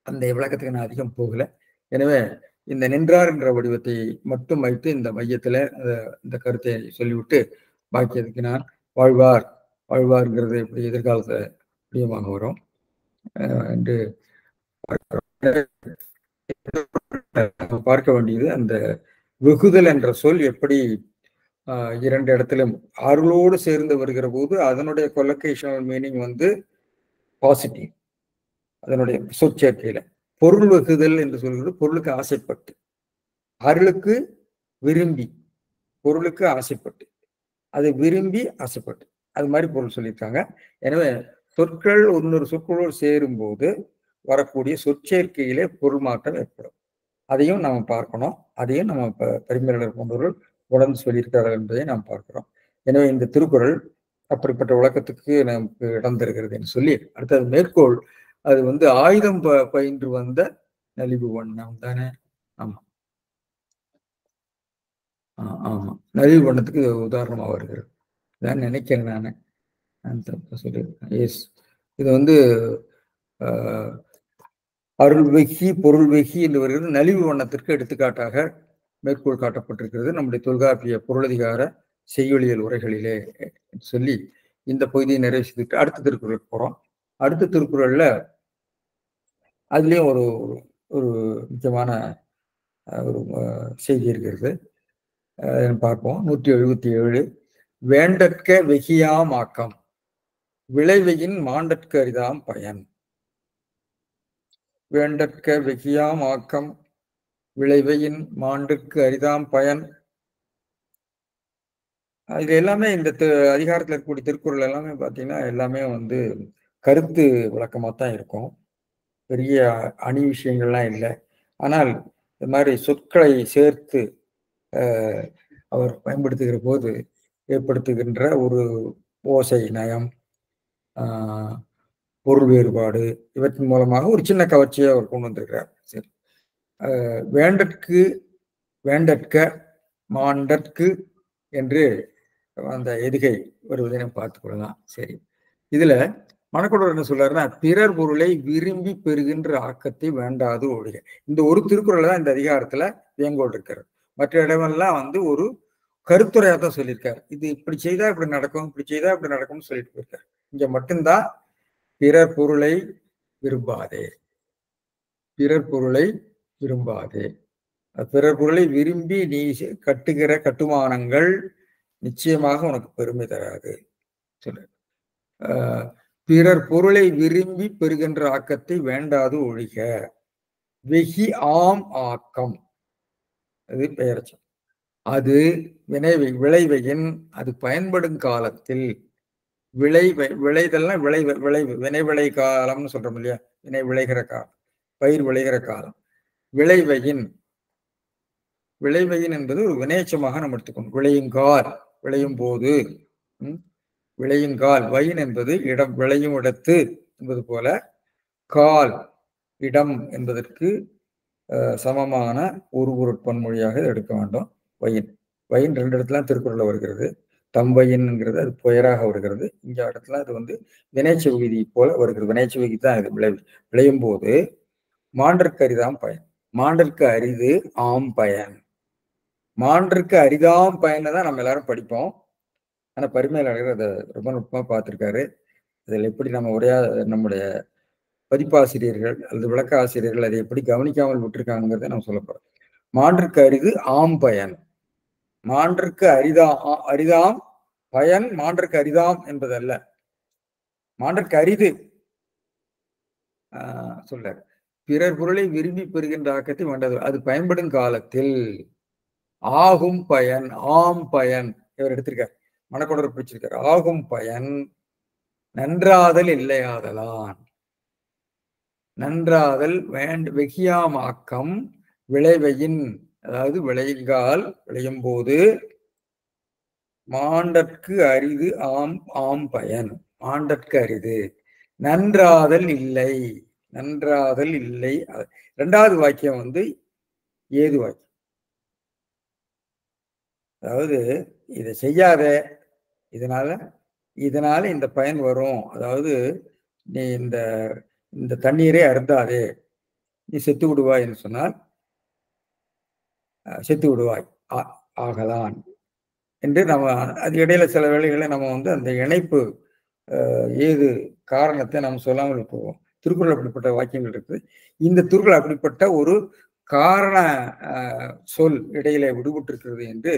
அந்த விளக்கத்துக்கு நான் அதிகம் போகல. எனவே இந்த நின்றார் என்ற வடிவத்தை மட்டும் வைத்து இந்த மையத்துல இந்த கருத்தை சொல்லிவிட்டு பாக்கியதுக்கு நான் வாழ்வார்ங்கிறது எப்படி எதிர்காலத்தை முடியமாக வரும் என்று பார்க்க வேண்டியது. அந்த வெகுதல் என்ற சொல் எப்படி 2 இடத்திலும் அருளோடு சேர்ந்து வருகிற போது அதனுடைய கொலோகேஷனல் மீனிங் பாசிட்டிவ். அதனுடைய சொற்சேர்க்கையில பொருள் வெகுதல் என்று சொல்கிறது பொருளுக்கு ஆசைப்பட்டு, அருளுக்கு விரும்பி, பொருளுக்கு ஆசைப்பட்டு, அது விரும்பி ஆசைப்பட்டு, அது மாதிரி பொருள் சொல்லியிருக்காங்க. எனவே சொற்கள் இன்னொரு சொற்களோடு சேரும் போது வரக்கூடிய சொற்சேர்க்கையிலே பொருள் மாற்றம் ஏற்படும். அதையும் நம்ம பார்க்கணும். அதையும் நம்ம பரிமேலழகர் போன்றவர்கள் உடந்து சொல்லியிருக்கிறார்கள் என்பதை நாம் பார்க்கிறோம். எனவே இந்த திருக்குறள் அப்படிப்பட்ட விளக்கத்துக்கு நமக்கு இடம் தருகிறது என்று சொல்லி அடுத்தது மேற்கோள். அது வந்து ஆயுதம் பயின்று வந்த நலிவு வண்ணம் தானே? ஆமா ஆமா, நலிவு வண்ணத்துக்கு உதாரணமா வருகிறது தான் நினைக்கிறேன் நான் தப்பா சொல்லியிருக்கேன். எஸ், இது வந்து அருள் வெகி பொருள் வெகி என்று வருகிறது. நலிவு வண்ணத்திற்கு எடுத்துக்காட்டாக மேற்கோள் காட்டப்பட்டிருக்கிறது நம்முடைய தொல்காப்பிய பொருளதிகார செய்யொலியல் உரைகளிலே சொல்லி இந்த பகுதியை நிறைவு செய்துட்டு அடுத்த திருக்குறளுக்கு போறோம். அடுத்த திருக்குறள்ல அதுலயும் ஒரு ஒரு முக்கியமான ஒரு செய்தி இருக்கிறது, பார்ப்போம். 177 வேண்டற்க வெகியாம் ஆக்கம் விளைவையின் மாண்டற்க அரிதாம் பயன். வேண்டற்க வெகியாம் ஆக்கம் விளைவையின் மாண்டுக்கு அரிதாம் பயன். இது எல்லாமே இந்த அதிகாரத்தில் இருக்கக்கூடிய திருக்குறள் எல்லாமே பார்த்தீங்கன்னா எல்லாமே வந்து கருத்து விளக்கமாக தான் இருக்கும். பெரிய அணி விஷயங்கள்லாம் இல்லை. ஆனால் இந்த மாதிரி சொற்களை சேர்த்து அவர் பயன்படுத்துகிற போது ஏற்படுத்துகின்ற ஒரு ஓசை நயம், பொருள் வேறுபாடு இவற்றின் மூலமாக ஒரு சின்ன கவர்ச்சியை அவர் கொண்டு வந்திருக்கிறார். சரி, வேண்டற்கு வேண்டற்க மாண்டற்கு என்று அந்த எதுகை வருவதை நம்ம பார்த்துக் கொள்ளலாம். சரி, இதுல மணக்குடர் என்ன சொல்றாருன்னா, பிறர் பொருளை விரும்பி பெறுகின்ற ஆக்கத்தை வேண்டாது ஒழிக. இந்த ஒரு திருக்குறள் தான் இந்த அதிகாரத்துல வேங்கோல் இருக்கிறது. மற்ற இடமெல்லாம் வந்து ஒரு கருத்துரையா தான் சொல்லியிருக்காரு. இது இப்படி செய்தா இப்படி நடக்கும், இப்படி செய்தா இப்படி நடக்கும்னு சொல்லிட்டு போயிருக்காரு. இங்க மட்டும்தான் பிறர் பொருளை விரும்பாதே, பிறர் பொருளை விரும்பாதே, பிறர் பொருளை விரும்பி நீ கட்டுகிற கட்டுமானங்கள் நிச்சயமாக உனக்கு பெருமை தராது. சொல்லு, பிறர் பொருளை விரும்பி பெறுகின்ற ஆக்கத்தை வேண்டாது ஒழிக. வெகி ஆம் ஆக்கம், அது பெயர்ச்சம், அது விளைவையின் அது பயன்படும் காலத்தில் விளைதல்னா விளைவு வினை காலம்னு சொல்றோம் இல்லையா? வினை விளைகிற காலம், பயிர் விளைகிற காலம். விளைவையின் என்பது ஒரு வினைச்சமாக நம்ம எடுத்துக்கணும். விளையுங்கால், விளையும் போது, விளையுங்கால். வயின் என்பது இடம், விளையும் இடத்து என்பது போல கால் இடம் என்பதற்கு சமமான ஒரு பொருட்பன்மொழியாக எடுக்க வேண்டும். வயின் வயின் 2 இடத்துல திருக்குறள்ல வருகிறது. தம்பயின்ங்கிறது அது பெயராக வருகிறது. இந்த இடத்துல அது வந்து வினைச்சு விகுதி போல வருகிறது. வினைச்சு விகுதி தான் இது. விளையும் போது மாண்டற்கு அரிதாம் பயன். மாண்டற்கு அரிது ஆம் பயன். மாண்டற்கு அரிதாம் பயனை தான் நம்ம எல்லாரும் படிப்போம். ஆனா பரிமையாளர் அதை ரொம்ப நுட்பமா பார்த்திருக்காரு. அதில் எப்படி நம்முடைய பதிப்பாசிரியர்கள் அல்லது விளக்க ஆசிரியர்கள் அதை எப்படி கவனிக்காமல் விட்டுருக்காங்கிறத நம்ம சொல்ல போறோம். மாண்டற்கு அரிது ஆம் பயன். மாண்டற்கு அரிதாம் பயன் மாண்டற்கு அரிதாம் என்பதல்ல, மாண்டற்கு அரிது சொல்ல. பிறர் பொருளை விரும்பி பெறுகின்ற ஆக்கத்தை வேண்டது, அது பயன்படும் காலத்தில் ஆகும் பயன். ஆம் பயன் இவர் எடுத்திருக்கார், மணக்கொடர் பிடிச்சிருக்கார். ஆகும் பயன் நன்றாதல் இல்லையாதலான். நன்றாதல் வெகியாமாக்கம் விளைவையின், அதாவது விளைகால் விளையும் போது மாண்டற்கு அரிது ஆம் பயன். மாண்டற்கு அரிது நன்றாதல் இல்லை. நன்றாதல் இல்லை. 2வது வாக்கியம் வந்து ஏது வாக்கியம். அதாவது இதை செய்யாத, இதனால இந்த பயன் வரும். அதாவது நீ இந்த தண்ணீரை அருந்தாதே, நீ செத்து விடுவாய் என்று சொன்னால் செத்து விடுவாய் ஆகலான் என்று நம்ம அது இடையில சில வேளைகளில் நம்ம வந்து அந்த இணைப்பு ஏது காரணத்தை நம்ம சொல்லாமல் போவோம். திருக்குறள் அப்படிப்பட்ட வாக்கியங்கள் இருக்குது. இந்த திருக்குறள் அப்படிப்பட்ட ஒரு காரண சொல் இடையில விடுபட்டிருக்கிறது என்று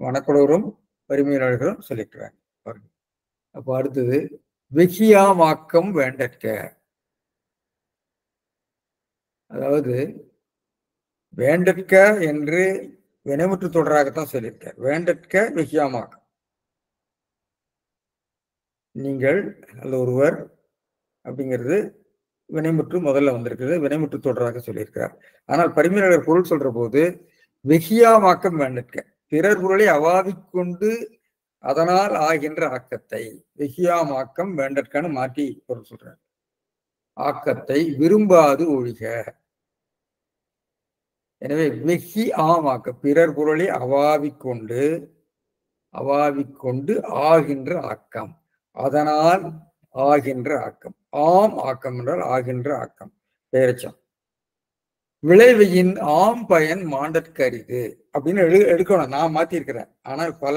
மணக்குடரும் பரிமையாளர்களும் சொல்லிக்கிறாங்க. அப்போ அடுத்தது வெகியாமாக்கம் வேண்டற்க. அதாவது வேண்டற்க என்று வினைமுற்று தொடராகத்தான் சொல்லியிருக்கார். வேண்டற்க வெகியாமாக்கம். நீங்கள் அல்ல ஒருவர் அப்படிங்கிறது வினைமுற்று முதல்ல வந்திருக்கிறது, வினைமுற்று தொடராக சொல்லியிருக்கிறார். ஆனால் பரிமையாளர் பொருள் சொல்ற போது வெகியாமாக்கம் வேண்டற்க, பிறர் பொருளை அவாவிக்கொண்டு அதனால் ஆகின்ற ஆக்கத்தை, வெகியாம் ஆக்கம் வேண்டற்கான மாற்றி பொருள் சொல்றார். ஆக்கத்தை விரும்பாது ஒழிக. எனவே வெகி ஆம் ஆக்கம், பிறர் பொருளை அவாவிக்கொண்டு ஆகின்ற ஆக்கம், அதனால் ஆகின்ற ஆக்கம். ஆம் ஆக்கம் என்றால் ஆகின்ற ஆக்கம், பெயரச்சம். விளைவையின் ஆம் பயன் மாண்டற்கு அரிது அப்படின்னு எடுக்கணும். நான் மாத்திருக்கிறேன். ஆனால் பல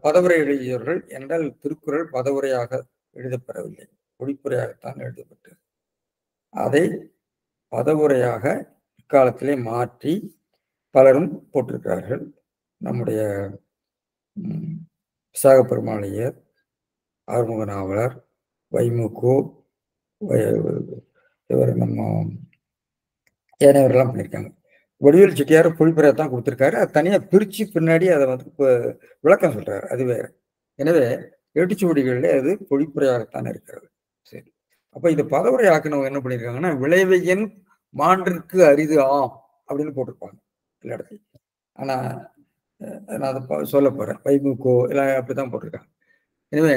பதவுரை எழுதியவர்கள் என்றால் திருக்குறள் பதவுரையாக எழுதப்பெறவில்லை, பொழிப்புரையாகத்தான் எழுதப்பட்டது. அதை பதவுரையாக இக்காலத்திலே மாற்றி பலரும் போட்டிருக்கிறார்கள். நம்முடைய விசாக பெருமாளையர், ஆறுமுக நாவலர், வைமுகோ, இவர் நம்ம ஏனையவர்கள்லாம் பண்ணியிருக்காங்க. வடிவேல் செட்டியார் பொழிப்புரையை தான் கொடுத்துருக்காரு. அது தனியாக பிரித்து பின்னாடி அதை வந்து விளக்கம் சொல்றாரு, அது வேற. எனவே ஏட்டுச்சுவடிகளில் அது பொழிப்புரையாகத்தான் இருக்கிறது. சரி, அப்போ இந்த பதவுரை ஆக்கினவங்க என்ன பண்ணியிருக்காங்கன்னா, விளைவையின் மாண்டிற்கு அரிது ஆம் அப்படின்னு போட்டிருப்பாங்க எல்லா இடத்தையும். ஆனால் நான் அதை சொல்ல போறேன், வைமுகோ எல்லாம் அப்படித்தான் போட்டிருக்காங்க. எனவே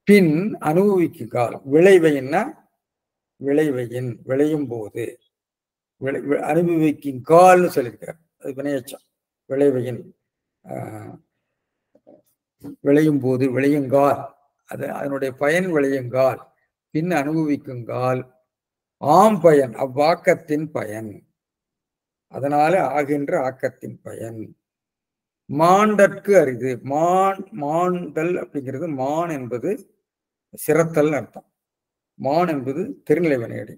பின் அனுபவிக்கும் காலம், விளைவைன்னா விளைவையின் விளையும் போது, அனுபவிக்கும் கால்னு சொல்லியிருக்காரு, அது வினையச்சம். விளைவையின் விளையும் போது, விளையுங்கால், அது அதனுடைய பயன் விளையுங்கால், பின் அனுபவிக்குங்கால், ஆம் பயன் அவ்வாக்கத்தின் பயன், அதனால ஆகின்ற ஆக்கத்தின் பயன் மாண்டற்கு அரிது. மாண்டல் அப்படிங்கிறது, மான் என்பது சிறத்தல் அர்த்தம். மான் என்பது திருநிலை வினையடி.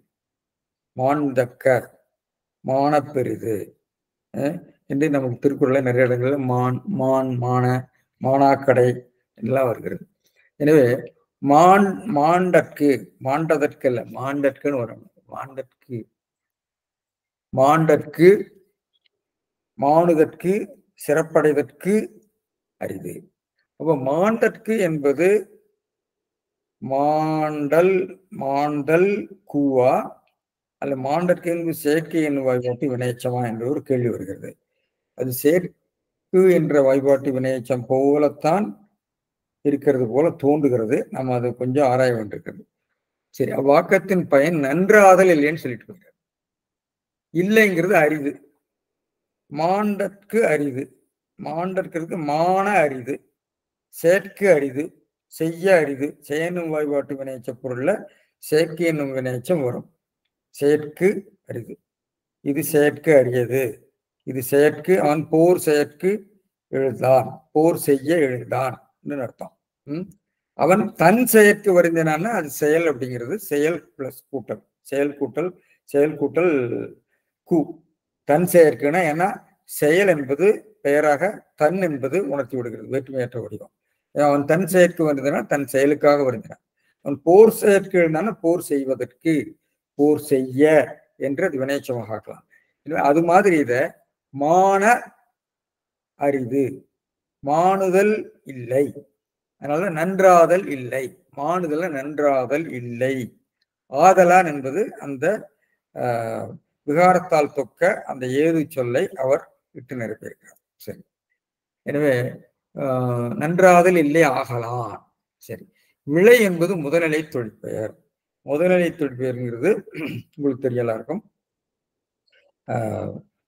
மாண்டக்க, மானப்பெரிது என்று நமக்கு திருக்குறளை நிறைய இடங்களில் மான், மானாக்கடை எல்லாம் வருகிறது. எனவே மாண்டற்கு, மாண்டதற்கு அல்ல, மாண்டற்குன்னு வரணும். மாண்டற்கு, மானுதற்கு, சிறப்படைதற்கு அரிது. அப்போ மாண்டற்கு என்பது மாண்டல் கூவா அல்ல மாண்டற்கு என்பது செயற்கை என்னும் வாய்ப்பாட்டு வினையச்சமா என்ற ஒரு கேள்வி வருகிறது. அது செயற்கு என்ற வாய்ப்பாட்டு வினையச்சம் போலத்தான் இருக்கிறது போல தோன்றுகிறது. நம்ம அதை கொஞ்சம் ஆராய வேண்டியிருக்கிறது. சரி, அவ்வாக்கத்தின் பயன் நன்றாதல் இல்லைன்னு சொல்லிட்டு இருக்காரு. இல்லைங்கிறது அரிது. மாண்டற்கு அரிது, மாண்டற்கு மான அரிது, செயற்கு அரிது, செய்ய அரிது. செயனும் வாய்ப்பாட்டு வினையச்ச பொருள்ல செயற்கு என்னும் வினையச்சம் வரும். செயற்கு அரிது, இது செயற்கு அரியது, இது செயற்கு, அவன் போர் செயற்கு எழுந்தான், போர் செய்ய எழுந்தான் அர்த்தம். அவன் தன் செயற்கு வருந்தினான்னா அது செயல் அப்படிங்கிறது. செயல் பிளஸ் கூட்டல், செயல் கூட்டல் கூ, தன் செயற்குன்னா. ஏன்னா செயல் என்பது பெயராக, தன் என்பது உணர்த்தி விடுகிறது, வேற்றுமையற்ற வடிவம். அவன் தன் செயற்கு வருந்தினா தன் செயலுக்காக வருந்தினான். அவன் போர் செயற்கு எழுந்தான போர் செய்வதற்கு, போர் செய்ய என்று அது வினைச்சமாக ஆக்கலாம். அது மாதிரி இத மான அரிது, மாணுதல் இல்லை, அதனால நன்றாதல் இல்லை. மாணுதல நன்றாதல் இல்லை. ஆதலான் என்பது அந்த விகாரத்தால் தொக்க அந்த ஏது சொல்லை அவர் விட்டு நிரப்பியிருக்கிறார். சரி, எனவே நன்றாதல் இல்லை ஆகலான். சரி, விளை என்பது முதல்நிலை தொழிற்பெயர். முதல்நிலை தொழிற்பெயர்ங்கிறது உங்களுக்கு தெரியலாம் இருக்கும்.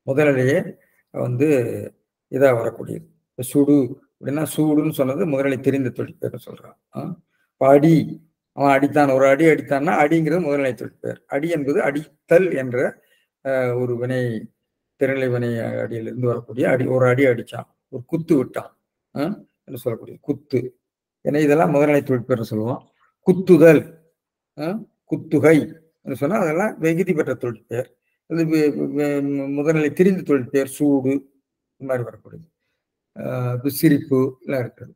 முதல்நிலையே வந்து இதா வரக்கூடியது. சுடு அப்படின்னா சூடுன்னு சொன்னது முதல்நிலை தெரிந்த தொழிற்பெயர் சொல்றான். அடி, அவன் அடித்தான், ஒரு அடி அடித்தான்னா அடிங்கிறது முதல்நிலை தொழிற்பெயர். அடி என்பது அடித்தல் என்ற ஒரு வினை, திறநிலை வினை அடியிலிருந்து வரக்கூடிய அடி. ஒரு அடி அடிச்சான், ஒரு குத்து விட்டான் என்று சொல்லக்கூடிய குத்து. ஏன்னா இதெல்லாம் முதல்நிலை தொழிற்பெயர் சொல்லுவான். குத்துதல், குத்துகை என்று சொன்னா அதெல்லாம் வெகுதி பெற்ற தொழிற்பெயர். அது முதல்நிலை தெரிந்த தொழிற்பெயர். சூடு இந்த மாதிரி வரக்கூடியது. சிரிப்பு எல்லாம் இருக்கிறது.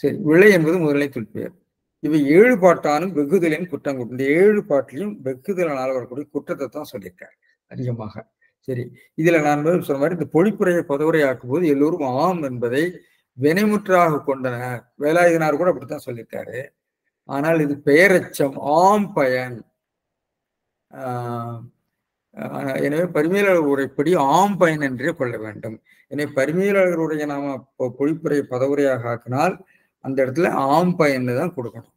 சரி, விளை என்பது முதல்நிலை தொழிற்பெயர். இவை 7 பாட்டானும் வெகுதலின் குற்றம். இந்த 7 பாட்டிலையும் வெகுதலனால் வரக்கூடிய குற்றத்தை தான் சொல்லியிருக்காரு அதிகமாக. சரி, இதுல நான் சொன்ன மாதிரி இந்த பொழிப்புரையை பதவுரை ஆக்கும் போது எல்லோரும் ஆம் என்பதை வினைமுற்றாக கொண்டனர். வேலாயுதனார் கூட அப்படித்தான் சொல்லியிருக்காரு. ஆனால் இது பெயரச்சம், ஆம் பயன். எனவே பரிமையாளர் உரைப்படி ஆம் பயன் என்றே கொள்ள வேண்டும். எனவே பரிமையாளர் உரையை நாம பொழிப்புரை பதவுரையாக ஆக்கினால் அந்த இடத்துல ஆம் பயன்னு தான் கொடுக்கணும்.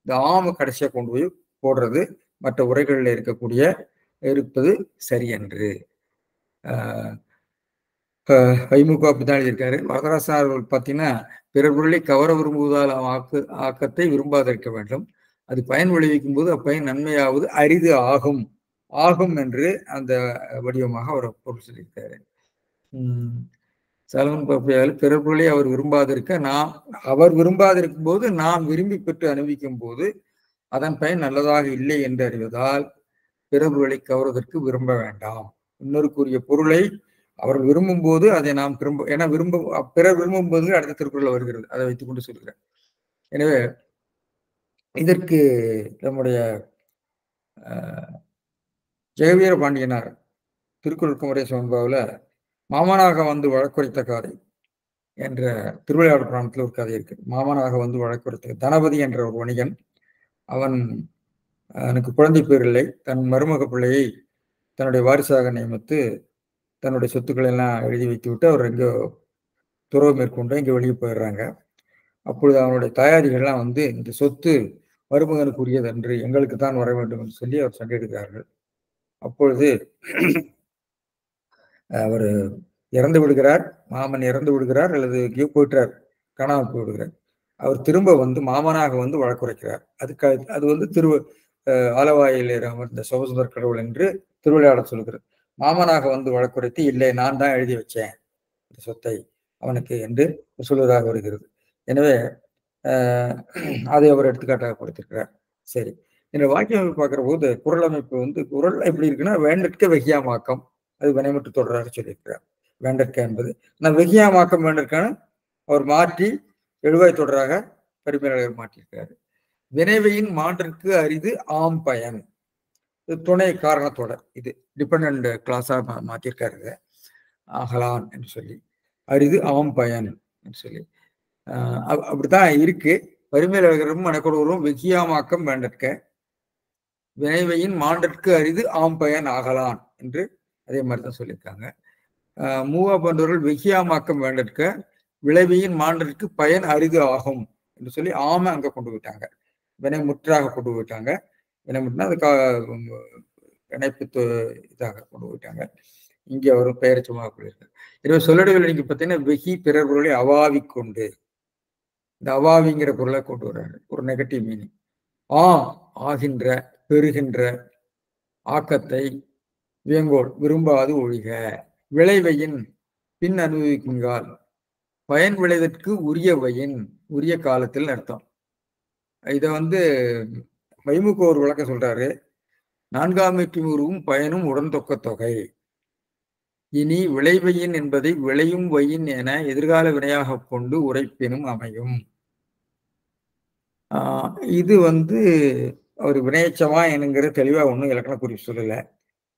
இந்த ஆம கடைசியா கொண்டு போய் போடுறது மற்ற உரைகளில் இருப்பது சரியன்று. வைமுக அப்படித்தான் எழுதியிருக்காரு. வரதராசன் அவர்கள் பார்த்தீங்கன்னா, பிறர் பொருளை கவர விரும்புவதால் ஆக்கத்தை விரும்பாதிருக்க வேண்டும். அது பயன் விளைவிக்கும் போது அப்பயன் நன்மையாவது அரிது ஆகும் ஆகும் என்று அந்த வடிவமாக அவர் பொருள் சொல்லியிருக்காரு. சலமன் பாப்பையால் பிறர் பொருளை அவர் விரும்பாதிருக்க அவர் விரும்பாதிருக்கும் போது நாம் விரும்பி பெற்று அனுபவிக்கும் போது அதன் பயன் நல்லதாக இல்லை என்று அறிவதால் பிறர் பொருளை கவர்வதற்கு விரும்ப வேண்டாம். இன்னொருக்குரிய பொருளை அவர்கள் விரும்பும் போது அதை நாம் பிறர் விரும்பும் போது அடுத்த திருக்குறள் வருகிறது. அதை வைத்துக் கொண்டு சொல்கிறேன். எனவே இதற்கு நம்முடைய ஜெயவீர பாண்டியனார் திருக்குறள் குமரே சோன்பாவில் மாமனாக வந்து வழக்குரைத்த காதை என்ற திருவிளையாடல் புராணத்தில் ஒரு கதை இருக்கு. மாமனாக வந்து வழக்குரைத்த தனபதி என்ற ஒரு வணிகன், அவனுக்கு குழந்தை பேர் இல்லை. தன் மருமக பிள்ளையை தன்னுடைய வாரிசாக நியமித்து தன்னுடைய சொத்துக்களை எல்லாம் எழுதி வைத்து விட்டு அவர் எங்கோ துறவு மேற்கொண்டு இங்கே வெளியே போயிடுறாங்க. அப்பொழுது அவனுடைய தாயாரிகள்லாம் வந்து இந்த சொத்து மருமகனுக்குரியது என்று எங்களுக்கு தான் வர வேண்டும் என்று சொல்லி அவர் சண்டையிடுகிறார்கள். அப்பொழுது அவர் இறந்து விடுகிறார், மாமன் இறந்து விடுகிறார், அல்லது எங்கேயோ போயிட்டார், காணாமல் போய்விடுகிறார். அவர் திரும்ப வந்து மாமனாக வந்து வழக்குரைக்கிறார். அது வந்து ஆலவாயில் அமர்ந்த சோமசுந்தர கடவுள் என்று திருவிளையாடல் சொல்கிறார். மாமனாக வந்து வழக்குரைத்து, இல்லை நான் தான் எழுதி வச்சேன் இந்த சொத்தை அவனுக்கு என்று சொல்வதாக வருகிறது. எனவே அதை அவர் எடுத்துக்காட்டாக கொடுத்திருக்கிறார். சரி, இந்த வாக்கியம் பார்க்கிற போது குரல் அமைப்பு வந்து குரல் எப்படி இருக்குன்னா, வேண்டற்க வெகியாமாக்கம், அது வினைமுற்று தொடராக சொல்லியிருக்கிறார். வேண்டற்க என்பது நான் வெகியாமாக்கம் வேண்டற்கான அவர் மாற்றி எழுவாய் தொடராக பரிமையாளர் மாற்றியிருக்கிறார். வினைவையின் மாற்றிற்கு அரிது ஆம் பயன், துணை காரணத்தொடர், இது டிபெண்ட் கிளாஸா மாற்றியிருக்காரு. ஆகலான் என்று சொல்லி அரிது ஆம் பயன் என்று சொல்லி அப்படித்தான் இருக்கு. பரிமையாளரும் மனக்கொடுவரும் வெகியாமாக்கம் வேண்டற்க, வினைவையின் மாண்டற்கு அரிது ஆம் பயன் ஆகலான் என்று அதே மாதிரிதான் சொல்லியிருக்காங்க. மூவா போன்றவர்கள் வெகியாமாக்கம் வேண்டற்க, விளைவையின் மாண்டற்கு பயன் அரிது ஆகும் என்று சொல்லி ஆம அங்க கொண்டு போயிட்டாங்க, வினை முற்றாக கொண்டு போயிட்டாங்க. வினை முற்றுனா அது இணைப்பு இதாக கொண்டு போயிட்டாங்க. இங்கே அவரும் பெயர் சும்மா கூடியிருக்காங்க. எனவே சொல்லடுகள் நீங்க பார்த்தீங்கன்னா, வெகி பிறர் பொருளை அவாவிக்கொண்டு, இந்த அவாவிங்கிற பொருளை கொண்டு வர்றாங்க, ஒரு நெகட்டிவ் மீனிங். ஆகின்ற பெறுகின்ற ஆக்கத்தை வேங்கோள் விரும்பாது ஒழிக, விளைவையின் பின் அனுபவிக்குங்கால் பயன் விளைவதற்கு உரியவையின் உரிய காலத்தில் அர்த்தம். இதை வந்து வைமுக ஒரு விளக்கம் சொல்றாரு. நான்காமைக்கு உருவும் பயனும் உடன்தொக்க தொகை. இனி விளைவையின் என்பதை விளையும் வையின் என எதிர்கால வினையாக கொண்டு உரைப்பினும் அமையும். இது வந்து அவர் வினையச்சமா என்கிற தெளிவா ஒன்றும் இலக்கண குறிப்பு சொல்லலை,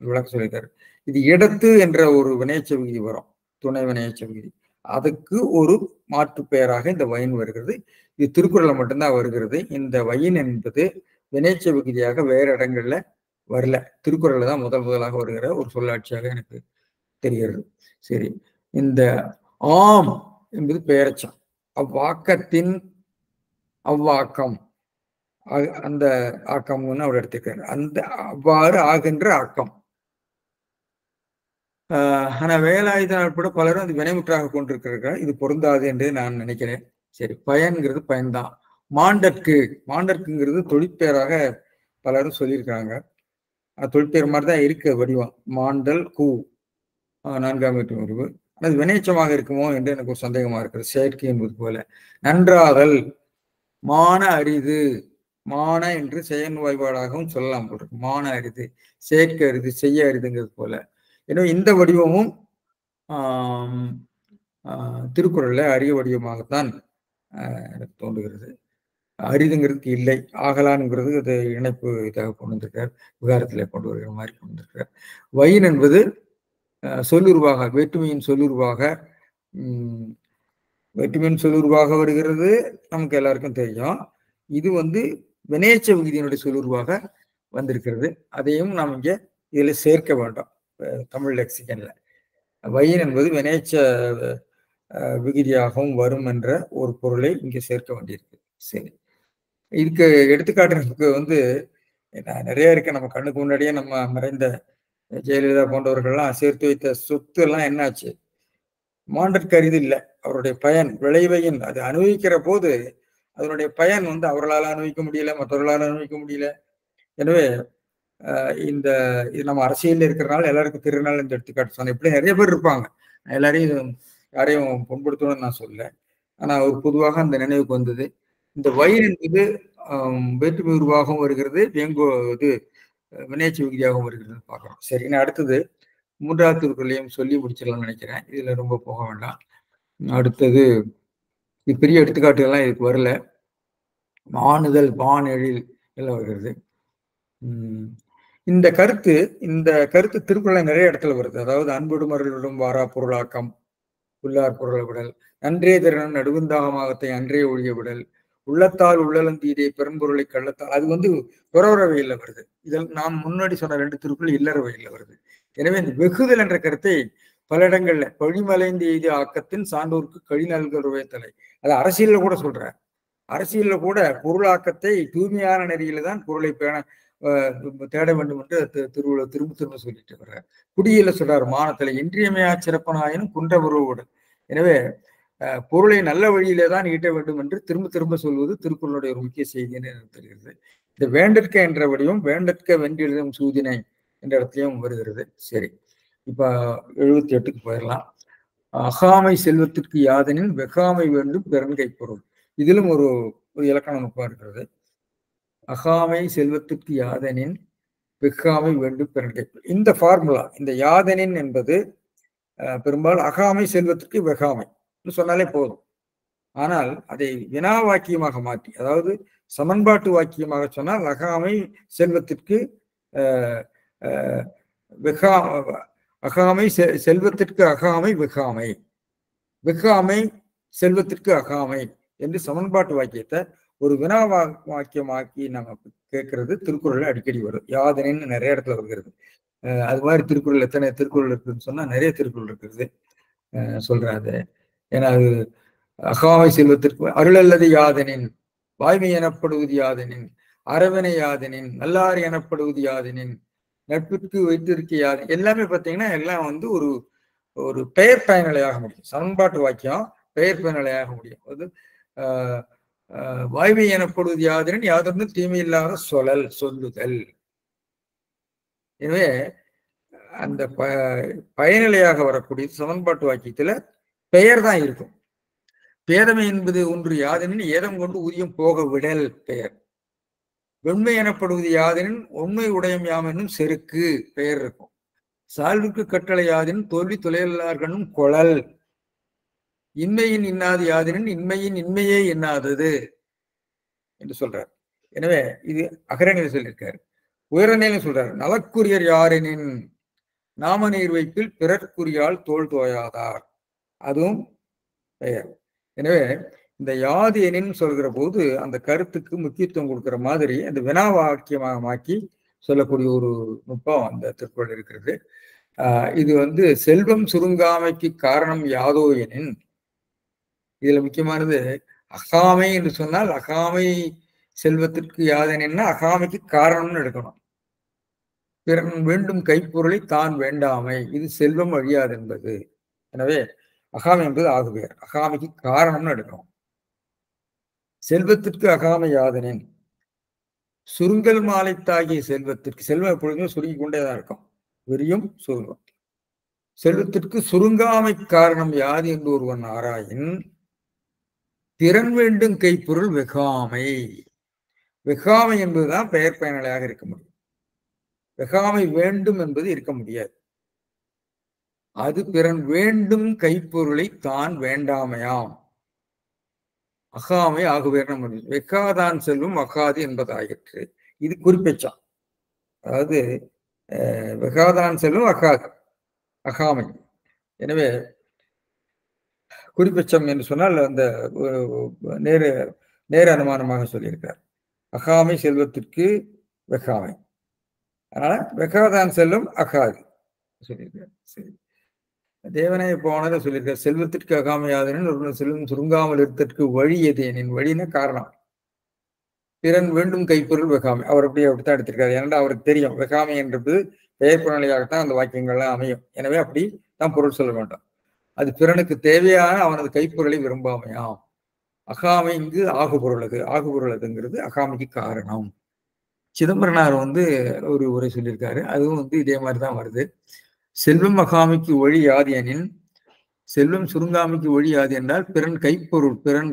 விளக்கம் சொல்லியிருக்காரு. இது இடத்து என்ற ஒரு வினையச்ச விகுதி வரும், துணை வினையச்ச விகுதி. அதுக்கு ஒரு மாற்று பெயராக இந்த வயின் வருகிறது. இது திருக்குறளை மட்டும்தான் வருகிறது. இந்த வயின் என்பது வினைச்ச விகுதியாக வேறு இடங்கள்ல வரல, திருக்குறள்ல தான் முதலாக வருகிற ஒரு சொல்லாட்சியாக எனக்கு தெரிகிறது. சரி, இந்த ஆம் என்பது பெயரச்சம், அவ்வாக்கத்தின் அவ்வாக்கம், அந்த ஆக்கம்னு அவர் எடுத்துக்கிறார். அந்த அவ்வாறு ஆகின்ற ஆக்கம். ஆனா வேலாயுதனால் கூட பலரும் அது வினைமுற்றாக கொண்டிருக்கிறார்கள். இது பொருந்தாது என்று நான் நினைக்கிறேன். சரி, பயன்கிறது பயன்தான். மாண்டற்குங்கிறது தொழிற்பெயராக பலரும் சொல்லியிருக்காங்க. தொழிற்பெயர் மாதிரிதான் இருக்கு வடிவம், மாண்டல் கூ, நான்காம் வீட்டு உருவு. அது வினைச்சமாக இருக்குமோ என்று எனக்கு ஒரு சந்தேகமா இருக்கிறது. செயற்கை என்பது போல. நன்றாதல், மான அரிது, மான என்று செயன் வாய்பாடாகவும் சொல்லலாம் போட்டிருக்கு. மான அரிது, செயற்கை அரிது, செய்ய அரிதுங்கிறது போல. எனவே இந்த வடிவமும் திருக்குறள்ல அரிய வடிவமாகத்தான் எனக்கு தோன்றுகிறது. அரிதுங்கிறதுக்கு இல்லை, ஆகலான்ங்கிறது அது இணைப்பு இதாக கொண்டு வந்திருக்கார், விகாரத்தில் கொண்டு வருகிற மாதிரி கொண்டு வந்திருக்கார். வயின் என்பது சொல்லுருவாக, வேற்றுமையின் சொல்லுருவாக, வேற்றுமையின் சொல்லுருவாக வருகிறது, நமக்கு எல்லாருக்கும் தெரியும். இது வந்து வினையச்ச விகுதியினுடைய சொல்லுருவாக வந்திருக்கிறது. அதையும் நாம் இங்கே இதுல சேர்க்க வேண்டாம். தமிழ் லெக்சிகன்ல வையின் என்பது வினைச்ச விகுதியாகவும் வரும் என்ற ஒரு பொருளை இங்கே சேர்க்க வேண்டியிருக்கு. சரி, இதுக்கு எடுத்துக்காட்டுறதுக்கு வந்து நிறைய இருக்கு. நம்ம கண்ணுக்கு முன்னாடியே நம்ம மறைந்த ஜெயலலிதா போன்றவர்கள்லாம் சேர்த்து வைத்த சொத்து எல்லாம் என்னாச்சு? மாண்டற்கரிது இல்லை. அவருடைய பயன் விளைவையின் அது அனுபவிக்கிற போது அதனுடைய பயன் வந்து அவர்களால் அனுபவிக்க முடியல, மற்றவர்களால் அனுபவிக்க முடியல. எனவே இந்த இது நம்ம அரசியல் இருக்கிறனால எல்லாருக்கும் திருநாள் இந்த எடுத்துக்காட்டு சொன்னேன். இப்படி நிறைய பேர் இருப்பாங்க. எல்லாரையும் யாரையும் புண்படுத்தணும்னு நான் சொல்ல. ஆனா ஒரு பொதுவாக அந்த நினைவுக்கு வந்தது. இந்த வயிறு என்பது வேற்றுமை உருவாகவும் வருகிறது, வேங்கோ இது வினைச்சு விகுதியாகவும் வருகிறது பார்க்குறோம். சரி, நான் அடுத்தது 3வது திருக்குறளையும் சொல்லி முடிச்சிடலாம்னு நினைக்கிறேன். இதுல ரொம்ப போக வேண்டாம். அடுத்தது பெரிய எடுத்துக்காட்டுகள்லாம் இதுக்கு வரல. மாணுதல் வானெழில் எல்லாம் வருகிறது. இந்த கருத்து திருக்குறளை நிறைய இடத்துல வருது. அதாவது அன்புடும் அருளிடும் வாரா பொருளாக்கம், உள்ளார் பொருளை விடல், நன்றே திறன் நடுவந்தாகமாகத்தை அன்றே ஒழிய விடல், உள்ளத்தால் உள்ளலந்தீதே பெரும்பொருளை கள்ளத்தால். அது வந்து புறவரவையில் வருது. இதில் நாம் முன்னாடி சொன்ன 2 திருக்குறள் இல்லறவையில் வருது. எனவே இந்த வெகுதல் என்ற கருத்தை பல இடங்கள்ல பழிமலைந்து எய்திய ஆக்கத்தின் சான்றோருக்கு கழி நல்குவே தலை. அது அரசியல்ல கூட சொல்றார். அரசியல்ல கூட பொருளாக்கத்தை தூய்மையான நெறியில தான் பொருளை தேட வேண்டும் என்று திருவள்ளுவர் திரும்ப சொல்லிட்டு வர்றார். குடியில சொல்றார் மானத்துல இன்றியமையா சிறப்பனாயினும் குன்ற உறவுடன். எனவே பொருளை நல்ல வழியிலே தான் ஈட்ட வேண்டும் என்று திரும்ப சொல்வது திருக்குறளுடைய ஒரு முக்கிய செய்தி என்று தெரிகிறது. இந்த வேண்டற்க என்ற வடிவம் வேண்டற்க வென்றெழுதும் சூதினை என்ற இடத்துலையும் வருகிறது. சரி, இப்ப 78க்கு போயிடலாம். அகாமை செல்வத்திற்கு யாதனின் வெகாமை வேண்டும் பெருங்கை பொருள். இதிலும் ஒரு இலக்கண நுட்பம் இருக்கிறது. அகாமை செல்வத்திற்கு யாதனின் வெகாமை வேண்டும் பெருங்கை. இந்த ஃபார்முலா, இந்த யாதனின் என்பது பெரும்பாலும் அகாமை செல்வத்திற்கு வெகாமை சொன்னாலே போதும். ஆனால் அதை வினா வாக்கியமாக மாற்றி, அதாவது சமன்பாட்டு வாக்கியமாக சொன்னால் அகாமை செல்வத்திற்கு அகாமை செல்வத்திற்கு அகாமை வெகாமை, வெகாமை செல்வத்திற்கு அகாமை என்று சமன்பாட்டு வாக்கியத்தை ஒரு வினா வாக்கியமாக்கி நம்ம கேட்கறது திருக்குறள்ல அடிக்கடி வரும். யாதனின்னு நிறைய இடத்துல வருகிறது. அது மாதிரி திருக்குறள் எத்தனை திருக்குறள் இருக்குதுன்னு சொன்னா நிறைய திருக்குறள் இருக்கிறது சொல்றாரு. ஏன்னா அது அகாமை செல்வத்திற்கு அருள் அல்லது யாதனின், வாய்மை எனப்படுவது யாதனின், அரவணை யாதனின், நல்லாறு எனப்படுவது யாதனின், நட்பிற்கு வைத்திருக்க யாதனின், எல்லாமே பார்த்தீங்கன்னா எல்லாம் வந்து ஒரு பெயர் பயனிலையாக முடியும். சமன்பாட்டு வாக்கியம் பெயர் பயனிலையாக முடியும். அது வாய்மை எனப்படுவது யாதனின் யாதொன்றும் தீமை இல்லாத சொல்லுதல். எனவே அந்த பயனிலையாக வரக்கூடிய சமன்பாட்டு வாக்கியத்துல பெயர் தான் இருக்கும். பேதமை என்பது ஒன்று யாதனின் ஏதம் கொண்டு ஊதியம் போக விடல் பெயர். வெண்மை எனப்படுவது யாதனின் உண்மை உடையம் யாம் என்னும் செருக்கு பெயர் இருக்கும். சால்வுக்கு கட்டளை யாதனின் தோல்வி தொலைலார்களும் கொழல். இன்மையின் இன்னாது யாதனின் இன்மையின் இன்மையே என்னாதது என்று சொல்றார். எனவே இது அகரணியில் சொல்லியிருக்காரு. உயரநிலையில் சொல்றாரு. நலக்குரியர் யாரெனின் நாம நீர் வைப்பில் பிறர்க்குரியால் தோல் தோயாதார், அதுவும் பெயர். எனவே இந்த யாது எனின் சொல்கிற போது அந்த கருத்துக்கு முக்கியத்துவம் கொடுக்கிற மாதிரி அந்த வினா வாக்கியமாக மாக்கி சொல்லக்கூடிய ஒரு நுட்பம் அந்த திருக்குறள் இருக்கிறது. இது வந்து செல்வம் சுருங்காமைக்கு காரணம் யாதோ எனின், இதுல முக்கியமானது அகாமை என்று சொன்னால் அகாமை செல்வத்திற்கு யாதெனின்னா அகாமைக்கு காரணம்னு எடுக்கணும். பிறன் வேண்டும் கைப்பொருளை தான் வேண்டாமை, இது செல்வம் அழியாது என்பது. எனவே அகாமை என்பது ஆகுவேர், அகாமைக்கு காரணம்னு எடுக்கணும். செல்வத்திற்கு அகாமை யாதனின் சுருங்கல் மாலைத்தாகிய செல்வத்திற்கு, செல்வம் எப்பொழுதுமே சுருங்கி கொண்டேதான் இருக்கும், வெறியும் சுருங்கும். செல்வத்திற்கு சுருங்காமை காரணம் யாது என்று ஒருவன் ஆராயின் திறன் வேண்டும் கைப்பொருள் வெகாமை. வெகாமை என்பதுதான் பெயர் பயனிலையாக இருக்க முடியும். வெகாமை வேண்டும் என்பது இருக்க முடியாது. அது பிறன் வேண்டும் கைப்பொருளை தான் வேண்டாமையாம், அகாமை ஆகுவேர். வெக்காதான் செல்வம் அகாது என்பதாயிற்று. இது குறிப்பெச்சாம். அதாவது வெகாதான் செல்வம் அகாது, அகாமை. எனவே குறிப்பெச்சம் என்று சொன்னால் அந்த நேர அனுமானமாக சொல்லியிருக்கார். அகாமை செல்வத்திற்கு வெகாமை. அதனால வெகாதான் செல்லும் அகாது சொல்லியிருக்காரு. சரி, தேவனே போனதை சொல்லியிருக்காரு. செல்வத்திற்கு அகாமையாதனின் ஒரு செல்வம் சுருங்காமல் இருத்தற்கு வழி எது எனின், வழின்னா காரணம். பிறன் வேண்டும் கைப்பொருள் வெகாமை. அவர் அப்படித்தான் எடுத்திருக்காரு. ஏன்னா அவருக்கு தெரியும் வெகாமை என்றது பெயர் புறநிலையாகத்தான் அந்த வாக்கியங்கள்லாம் அமையும். எனவே அப்படி தான் பொருள் சொல்ல வேண்டும். அது பிறனுக்கு தேவையான அவனது கைப்பொருளை விரும்பாமையாம். அகாமை இங்கு ஆகுபொருள் அது. ஆகுபொருள் அதுங்கிறது அகாமைக்கு காரணம். சிதம்பரனார் ஒரு உரை சொல்லியிருக்காரு. அதுவும் இதே மாதிரிதான் வருது. செல்வம் அகாமைக்கு வழி யாது எனின், செல்வம் சுருங்காமைக்கு வழி யாது என்றால் பிறன்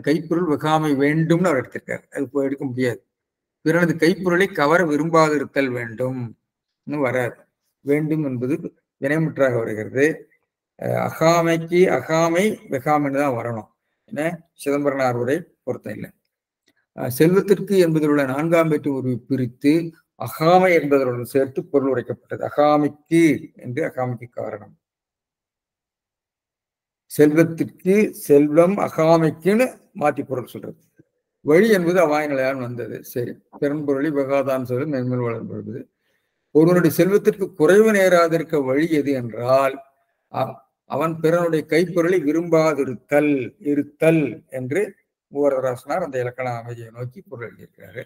கைப்பொருள் வெகாமை வேண்டும்னு அவர் எடுத்திருக்காரு. அது இப்போ எடுக்க முடியாது. பிறனது கைப்பொருளை கவர விரும்பாதிருத்தல் வேண்டும் வராது. வேண்டும் என்பது வினைமுற்றாக வருகிறது. அகாமைக்கு அகாமை வெகாமைன்னு தான் வரணும். என்ன சிதம்பரனார் உரை பொருத்தம் இல்லை. செல்வத்திற்கு என்பதில் உள்ள 4ஆம் வேற்று உருவை பிரித்து அகாமை என்பதனுடன் சேர்த்து பொருள் உரைக்கப்பட்டது. அகாமைக்கு என்று அகாமைக்கு காரணம். செல்வத்திற்கு செல்வம் அகாமைக்குன்னு மாற்றி பொருள் சொல்றது. வழி என்பது அவாய்நிலையால் வந்தது. சரி, பெரும்பொருளை வெகாதான் சொல்லி மென்மேல் வளர்ந்தது. ஒருவனுடைய செல்வத்திற்கு குறைவு நேராதிருக்க வழி எது என்றால் அவன் பிறனுடைய கைப்பொருளை விரும்பாதிருத்தல் இருத்தல் என்று மூவரராசனார் அந்த இலக்கண அமைதியை நோக்கி பொருள் எழுதியிருக்கிறாரு.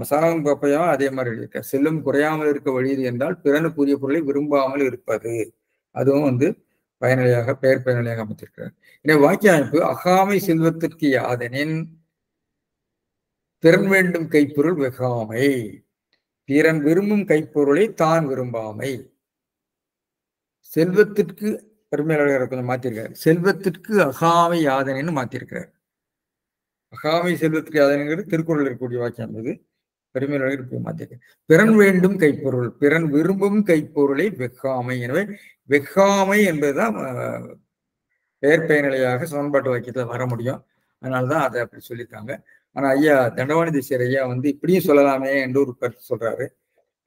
சரவண பாப்பையும் அதே மாதிரி எழுதியிருக்காரு. செல்லும் குறையாமல் இருக்க வழியது என்றால் பிறனுக்குரிய பொருளை விரும்பாமல் இருப்பது. அதுவும் பயனிலையாக பெயர் பயனிலையாக அமைத்திருக்கிறார். எனவே வாக்கிய அமைப்பு அகாமை செல்வத்திற்கு யாதெனின் பிறன் வேண்டும் கைப்பொருள் வெகாமை, பிறன் விரும்பும் கைப்பொருளை தான் விரும்பாமை. செல்வத்திற்கு பெருமையாளர் கொஞ்சம் மாத்திருக்காரு. செல்வத்திற்கு அகாமை யாதனைன்னு மாத்திருக்கிறார். அகாமை செல்வத்திற்கு யாதனைங்கிறது திருக்குறள் இருக்கக்கூடிய வாக்கியம். இது பெருமையாளர் மாத்திருக்காரு. பிறன் வேண்டும் கைப்பொருள், பிறன் விரும்பும் கைப்பொருளை வெகாமை. எனவே வெகாமை என்பதுதான் பெயர் பயனிலையாக சமன்பாட்டு வாக்கியத்தில் வர முடியும். அதனால்தான் அதை அப்படி சொல்லியிருக்காங்க. ஆனா ஐயா தண்டவாணி தேசியர் ஐயா இப்படியும் சொல்லலாமே என்று ஒரு கருத்து சொல்றாரு.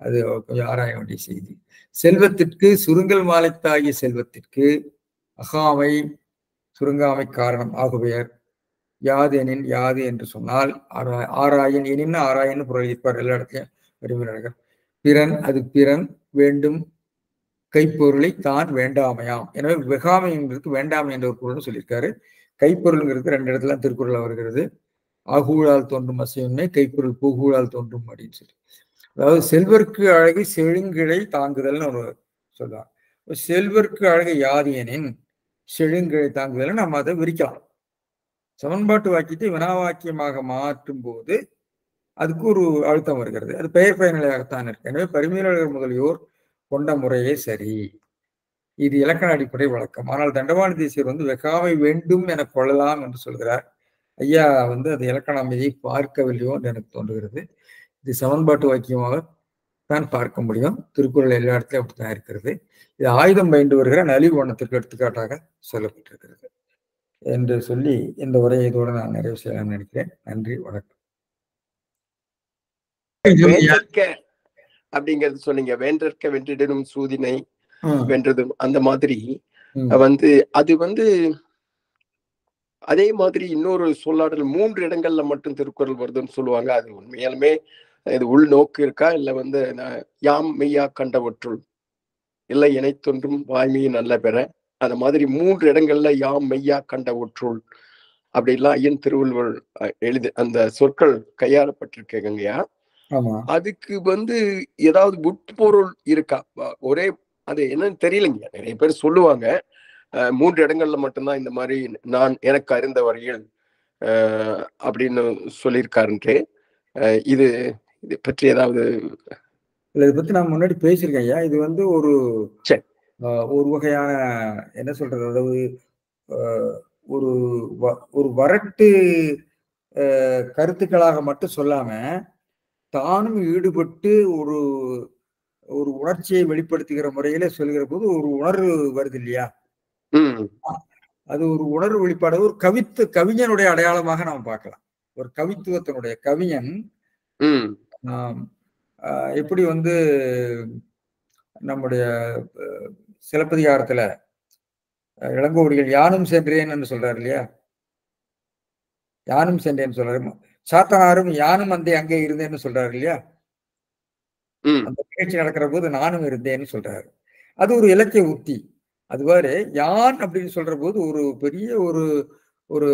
அது கொஞ்சம் ஆராய வேண்டிய செய்தி. செல்வத்திற்கு சுருங்கல் மாலைத்தாகிய செல்வத்திற்கு அகாமை சுருங்காமை காரணம் ஆகுபெயர். யாது எனின், யாது என்று சொன்னால் ஆராயன் எனின் ஆராயன் பொருள் இருப்பார் எல்லா இடத்தையும் விரும்பினார்கள். பிறன் அது பிறன் வேண்டும் கைப்பொருளை தான் வேண்டாமையாம். எனவே வெகாமை என்பதற்கு வேண்டாமை என்ற ஒரு பொருள்னு சொல்லியிருக்காரு. கைப்பொருள்ங்கிறது 2 இடத்துல திருக்குறள் வருகிறது. ஆகூழால் தோன்றும் அசையுண்மை, கைப்பொருள் பூகூழால் தோன்றும் அப்படின்னு சொல்லி. அதாவது செல்வர்க்கு அழகு செழுங்கிழை தாங்குதல்னு ஒரு சொல்லுவாங்க. செல்வர்க்கு அழகு யாது எனின் செழுங்கிழை தாங்குதல் நம்ம அதை விரிக்கலாம். சமன்பாட்டு வாக்கியத்தை வினா வாக்கியமாக மாற்றும் போது அதுக்கு ஒரு அழுத்தம் வருகிறது. அது பெயர் பயனிலையாகத்தான் இருக்கு. எனவே பரிமையாளர் முதலியோர் கொண்ட முறையே சரி. இது இலக்கண அடிப்படை வழக்கம். ஆனால் தண்டவாணி தேசியர் வெகாமை வேண்டும் என கொள்ளலாம் என்று சொல்கிறார். ஐயா அது இலக்கண அமைதியை பார்க்கவில்லையோ என்று எனக்கு தோன்றுகிறது. இது சமன்பாட்டு வாக்கியமாக தான் பார்க்க முடியும். திருக்குறள் எல்லா இடத்துலையும் அப்படித்தான் இருக்கிறது. இது ஆயுதம் பயின்று வருகிற நலிவு வண்ணத்திற்கு எடுத்துக்காட்டாக சொல்லப்பட்டிருக்கிறது என்று சொல்லி இந்த உரையை இதோடு நான் நிறைவு செய்யலாம்னு நினைக்கிறேன். நன்றி, வணக்கம். அப்படிங்கிறது சொன்னீங்க. வேண்டற்க வென்றிடனும் சூதினை வென்றதும் அந்த மாதிரி அது அதே மாதிரி இன்னொரு சொல்லாடல் 3 இடங்கள்ல மட்டும் திருக்குறள் வருதுன்னு சொல்லுவாங்க. அது உண்மையாலுமே இது உள்நோக்கு இருக்கா இல்ல யாம் மெய்யா கண்டவற்றுள் இல்லை இணைத்தொன்றும் வாய்மையை நல்ல பெற அந்த மாதிரி 3 இடங்கள்ல யாம் மெய்யா கண்டவற்றுள் அப்படிலாம் ஐயன் திருவள்ளுவர் எழுதி அந்த சொற்கள் கையாளப்பட்டிருக்கேங்கய்யா. அதுக்கு ஏதாவது உட்பொருள் இருக்கா? ஒரே அது என்னன்னு தெரியலைங்க. நிறைய பேர் சொல்லுவாங்க 3 இடங்கள்ல மட்டும்தான் இந்த மாதிரி நான் எனக்கு அறிந்த வரையில் அப்படின்னு சொல்லியிருக்காருன்ட்டு. இது பற்றி ஏதாவது? இதை பத்தி நான் முன்னாடி பேசியிருக்கேன் ஐயா. இது ஒரு வகையான என்ன சொல்றது, அதாவது ஒரு வரட்டு கருத்துக்களாக மட்டும் சொல்லாம தானும் ஈடுபட்டு ஒரு உணர்ச்சியை வெளிப்படுத்துகிற முறையில சொல்கிற போது ஒரு உணர்வு வருது இல்லையா? அது ஒரு உணர்வு வெளிப்பாடு. ஒரு கவிஞனுடைய அடையாளமாக நாம் பார்க்கலாம். ஒரு கவித்துவத்தினுடைய கவிஞன் எப்படி நம்முடைய சிலப்பதிகாரத்துல இளங்கோவடிகள் யானும் சென்றேன் என்று சொல்றாரு இல்லையா? யானும் சென்றேன்னு சொல்றாரு. சாத்தனாரும் யானும் அங்கே இருந்தேன்னு சொல்றாரு இல்லையா? அந்த நிகழ்ச்சி நடக்கிற போது நானும் இருந்தேன்னு சொல்றாரு. அது ஒரு இலக்கிய உத்தி. அதுவாறு யான் அப்படின்னு சொல்ற போது ஒரு பெரிய ஒரு ஒரு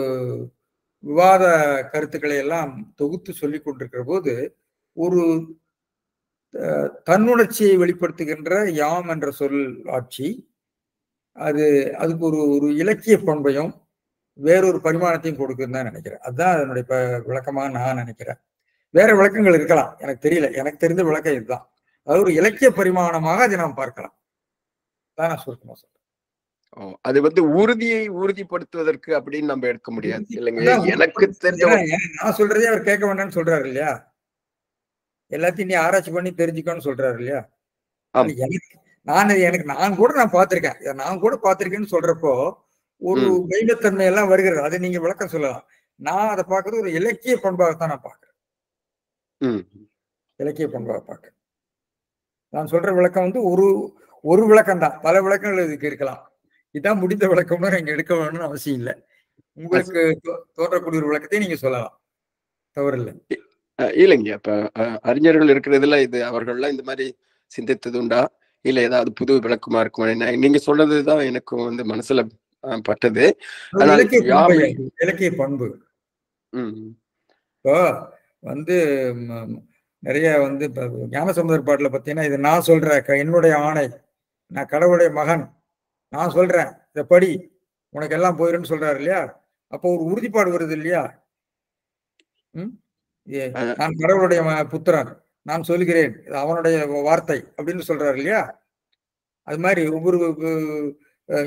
விவாத கருத்துக்களை எல்லாம் தொகுத்து சொல்லிக் கொண்டிருக்கிற போது ஒரு தன்னுணர்ச்சியை வெளிப்படுத்துகின்ற யாம் என்ற சொல் ஆட்சி அதுக்கு ஒரு ஒரு இலக்கிய பண்பையும் வேறொரு பரிமாணத்தையும் கொடுக்குன்னு தான் நினைக்கிறேன். அதுதான் அதனுடைய விளக்கமா நான் நினைக்கிறேன். வேற விளக்கங்கள் இருக்கலாம், எனக்கு தெரியல. எனக்கு தெரிந்த விளக்கம் இதுதான். அதாவது ஒரு இலக்கிய பரிமாணமாக அதை நாம் பார்க்கலாம். தான் நான் சுருக்கமா சொல்றேன். அது வந்து உறுதியை உறுதிப்படுத்துவதற்கு அப்படின்னு நம்ம எடுக்க முடியாது இல்லைங்க. எனக்கு தெரிஞ்ச நான் சொல்றதே அவர் கேட்க வேண்டாம்னு சொல்றாரு இல்லையா? எல்லாத்தையும் நீ ஆராய்ச்சி பண்ணி தெரிஞ்சுக்கோன்னு சொல்றாரு இல்லையா? நான் கூட பார்த்திருக்கேன். நான் கூட பார்த்திருக்கேன்னு சொல்றப்போ ஒரு மெய்மைத்தன்மை எல்லாம் வருகிறது. அதை நீங்க விளக்கம் சொல்லலாம். நான் அதை பார்க்கறது ஒரு இலக்கிய பண்பாகத்தான் நான் பார்க்கிறேன். இலக்கிய பண்பாக பார்க்கிறேன். நான் சொல்ற விளக்கம் வந்து ஒரு விளக்கம் தான். பல விளக்கங்கள் இதுக்கு இருக்கலாம். இதான் முடிந்த விளக்கம்னா நீங்க எடுக்க வேணும்னு அவசியம் இல்லை. உங்களுக்கு தோன்றக்கூடிய ஒரு விளக்கத்தை நீங்க சொல்லலாம், தவறில்லை. இல்லைங்க. இப்ப அறிஞர்கள் இருக்கிறதுல இது அவர்கள்லாம் இந்த மாதிரி சிந்தித்தது உண்டா, இல்ல ஏதாவது புது விளக்கமா இருக்குமா? நீங்க சொன்னதுதான் எனக்கும் வந்து மனசுல பட்டது. இலக்கிய பண்பு இப்போ வந்து நிறைய வந்து இப்ப ஞானசம்பந்தர் பாட்டுல பார்த்தீங்கன்னா, இது நான் சொல்றேன், என்னுடைய ஆணை, நான் கடவுளுடைய மகன், நான் சொல்றேன், இதை படி, உனக்கு எல்லாம் போயிருன்னு சொல்றாரு இல்லையா? அப்போ ஒரு உறுதிப்பாடு வருது இல்லையா? நான் கடவுளுடைய புத்திரன், நான் சொல்கிறேன், அவனுடைய வார்த்தை அப்படின்னு சொல்றாரு இல்லையா? அது மாதிரி ஒவ்வொரு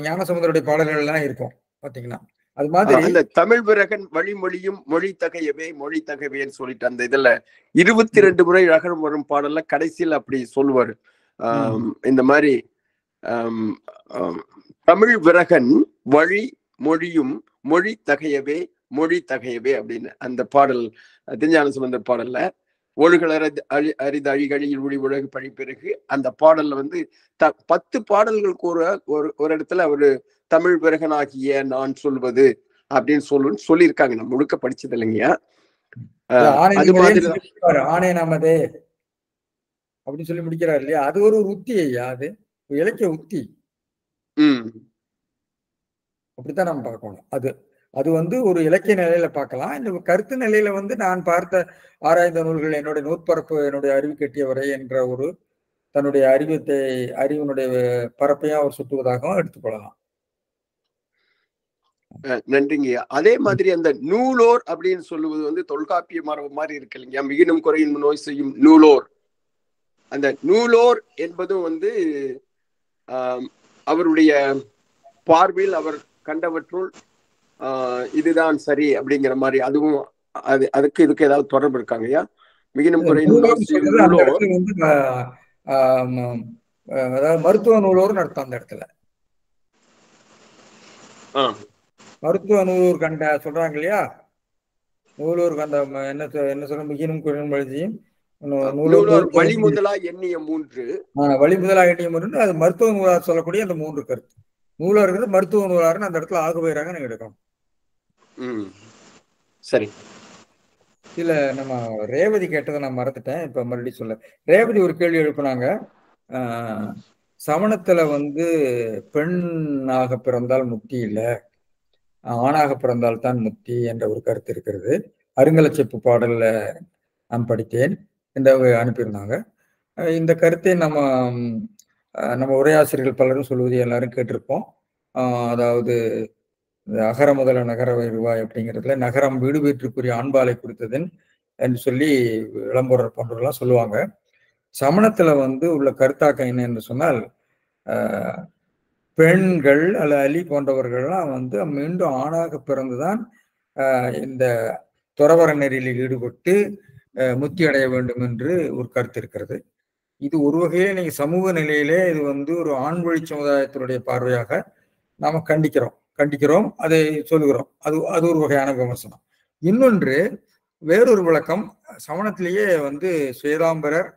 ஞானசம்பந்தருடைய பாடல்கள் எல்லாம் இருக்கும் பாத்தீங்கன்னா. அது மாதிரி அந்த தமிழ் விரகன் வழிமொழியும் மொழி தகையவே மொழி தகையவேன்னு சொல்லிட்டு அந்த இதுல 22 முறை ரகரம் வரும் பாடல்ல கடைசியில் அப்படி சொல்லுவாரு. இந்த மாதிரி தமிழ் விரகன் வழி மொழியும் மொழி தகையவே மொழி தகையவே அப்படின்னு அந்த பாடல் திருஞானசம்பந்தர் பாடல்ல ஒழுகல் அரிது அழிகழியில் ஒளி உலகு பழி பிறகு அந்த பாடல்ல வந்து 10 பாடல்களுக்கு ஒரு இடத்துல அவரு தமிழ் விரகனாகிய நான் சொல்வது அப்படின்னு சொல்லியிருக்காங்க. நான் முழுக்க படிச்சது இல்லைங்கய்யா. அது மாதிரி ஆணை நமதே அப்படின்னு சொல்லி முடிக்கிறாரு இல்லையா? அது ஒரு உத்தி ஐயா, அது இலக்கிய உத்தி. அப்படித்தான் நம்ம பார்க்கணும். அது வந்து ஒரு இலக்கிய நிலையில பார்க்கலாம். இந்த கருத்து நிலையில வந்து நான் பார்த்த ஆராய்ந்த நூல்கள், என்னுடைய நூற்பரப்பு, என்னுடைய அறிவு கட்டியவரை என்ற ஒரு தன்னுடைய அறிவினுடைய பரப்பையும் அவர் சுட்டுவதாகவும் எடுத்துக்கொள்ளலாம். நன்றிங்கய்யா. அதே மாதிரி அந்த நூலோர் அப்படின்னு சொல்லுவது வந்து தொல்காப்பிய மரபு மாதிரி இருக்கு இல்லைங்க. மிகினும் குறையும் நோய் செய்யும் நூலோர். அந்த நூலோர் என்பதும் வந்து அவருடைய பார்வையில் அவர் கண்டவற்றுள் இதுதான் சரி அப்படிங்கிற மாதிரி, அதுவும் அதுக்கு இதுக்கு ஏதாவது தொடர்பு இருக்காங்கய்யா? மிகினும் குறையும் அதாவது மருத்துவ நூலோர் நடத்தும் அந்த இடத்துல. மருத்துவ நூலூர் கண்ட சொல்றாங்க இல்லையா? நூலூர் கண்ட என்ன சொல்ற மிகினும் குறையும் வழியும் வழிமுதலா எண்ணிய 3 வழிமுதலா எண்ணிய 3 அது மருத்துவ நூலார் சொல்லக்கூடிய அந்த 3 கருத்து. நூலா இருக்கிறது மருத்துவ நூலாருன்னு அந்த இடத்துல ஆகுபயிராக நீங்க எடுக்கணும். சரி. இல்ல நம்ம ரேவதி கேட்டதை நான் மறந்துட்டேன், இப்ப மறுபடியும் சொல்ல. ரேவதி ஒரு கேள்வி எழுப்பினாங்க. சமணத்துல வந்து பெண்ணாக பிறந்தால் முக்தி இல்லை, ஆணாக பிறந்தால் தான் முக்தி என்ற ஒரு கருத்து இருக்கிறது. அருங்கலச்செப்பு பாடல்ல நான் படித்தேன் என்று அனுப்பியிருந்தாங்க. இந்த கருத்தை நம்ம உரையாசிரியர்கள் பலரும் சொல்வதை எல்லாரும் கேட்டிருப்போம். அதாவது அகர முதல நகர வருவாய் அப்படிங்கிறதுல நகரம் வீடு வீட்டுக்குரிய ஆண்பாலை குறித்ததன் என்று சொல்லி இளம்பொருள் போன்றவர்கள்லாம் சொல்லுவாங்க. சமணத்துல வந்து உள்ள கருத்தாக்கம் என்ன என்று சொன்னால், பெண்கள் அல்ல அலி போன்றவர்கள்லாம் வந்து மீண்டும் ஆணாக பிறந்துதான் இந்த துறவர நெறியில் ஈடுபட்டு முக்தி அடைய வேண்டும் என்று ஒரு கருத்து இருக்கிறது. இது ஒரு வகையிலே நீங்க சமூக நிலையிலே இது வந்து ஒரு ஆண் வழி சமுதாயத்தினுடைய பார்வையாக நாம கண்டிக்கிறோம், அதை சொல்லுகிறோம். அது ஒரு வகையான விமர்சனம். இன்னொன்று வேறொரு விளக்கம், சமணத்திலேயே வந்து ஸ்வேதாம்பரர்,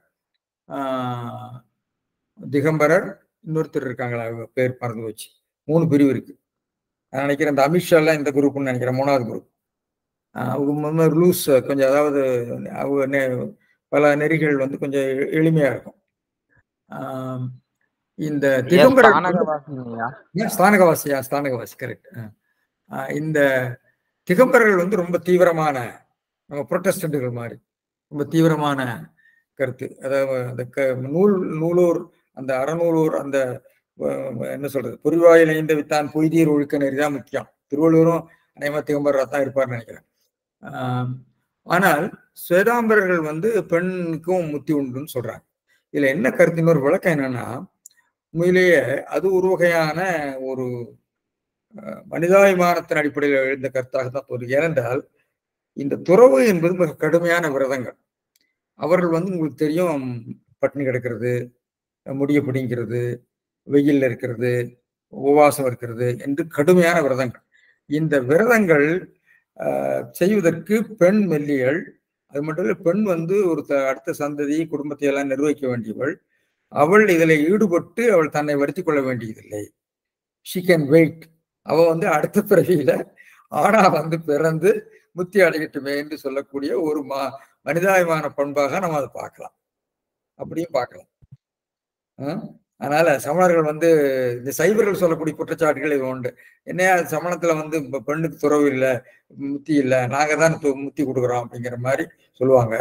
திகம்பரர், இன்னொருத்தர் இருக்காங்களா, பேர் மறந்து வச்சு, 3 பிரிவு இருக்கு. நான் நினைக்கிறேன் இந்த அமித்ஷாலாம் இந்த குரூப்னு நினைக்கிறேன், 3வது குரூப். அவங்க லூஸ் கொஞ்சம், அதாவது அவங்க பல நெறிகள் வந்து கொஞ்சம் எளிமையா இருக்கும். இந்த திகம்பரர் ஸ்தானகவாசியா? ஸ்தானகவாசி கரெக்ட். இந்த திகம்பரர்கள் வந்து ரொம்ப தீவிரமான, நம்ம புரொட்டஸ்டன்ட்டுகள் மாதிரி ரொம்ப தீவிரமான கருத்து. அதாவது அந்த நூலூர், அந்த அறநூலூர், அந்த என்ன சொல்றது, பொறிவாயில் ஐந்த வித்தான் பொய்தீர் ஒழுக்க நெறிதான் முக்கியம். திருவள்ளுவரும் அநேகமா திகம்பரராக தான் இருப்பார்னு நினைக்கிறேன். ஆனால் ஸ்வேதாம்பரர்கள் வந்து பெண்ணுக்கும் முத்தி உண்டுன்னு சொல்றாங்க. இதுல என்ன கருத்து, இன்னொரு விளக்கம் என்னன்னா, உண்மையிலேயே அது ஒரு வகையான ஒரு மனிதாபிமானத்தின் அடிப்படையில் எழுந்த கருத்தாக தான் தோன்றும். ஏனென்றால் இந்த துறவு என்பது மிக கடுமையான விரதங்கள். அவர்கள் வந்து உங்களுக்கு தெரியும், பட்டினி கிடக்கிறது, முடிய பிடிங்கிறது, வெயில்ல இருக்கிறது, உபவாசம் இருக்கிறது என்று கடுமையான விரதங்கள். இந்த விரதங்கள் செய்வதற்கு பெண் மெல்லியல், அது மட்டும் இல்லை, பெண் வந்து ஒரு அடுத்த சந்ததி குடும்பத்தை எல்லாம் நிர்வகிக்க வேண்டியவள். அவள் இதில் ஈடுபட்டு அவள் தன்னை வருத்தி கொள்ள வேண்டியதில்லை. She can wait. அவள் வந்து அடுத்த பிறவியில ஆனா வந்து பிறந்து முத்தி அடையட்டுமே என்று சொல்லக்கூடிய ஒரு மனிதாபிமான பண்பாக நம்ம அதை பார்க்கலாம், அப்படியும் பார்க்கலாம். அதனால சமணர்கள் வந்து இந்த சைவர்கள் சொல்லக்கூடிய குற்றச்சாட்டுகள் இது உண்டு. என்னையா சமணத்துல வந்து பெண்ணுக்கு துறவு இல்லை, முத்தி இல்லை, நாங்க தான் முத்தி கொடுக்குறோம் அப்படிங்கிற மாதிரி சொல்லுவாங்க.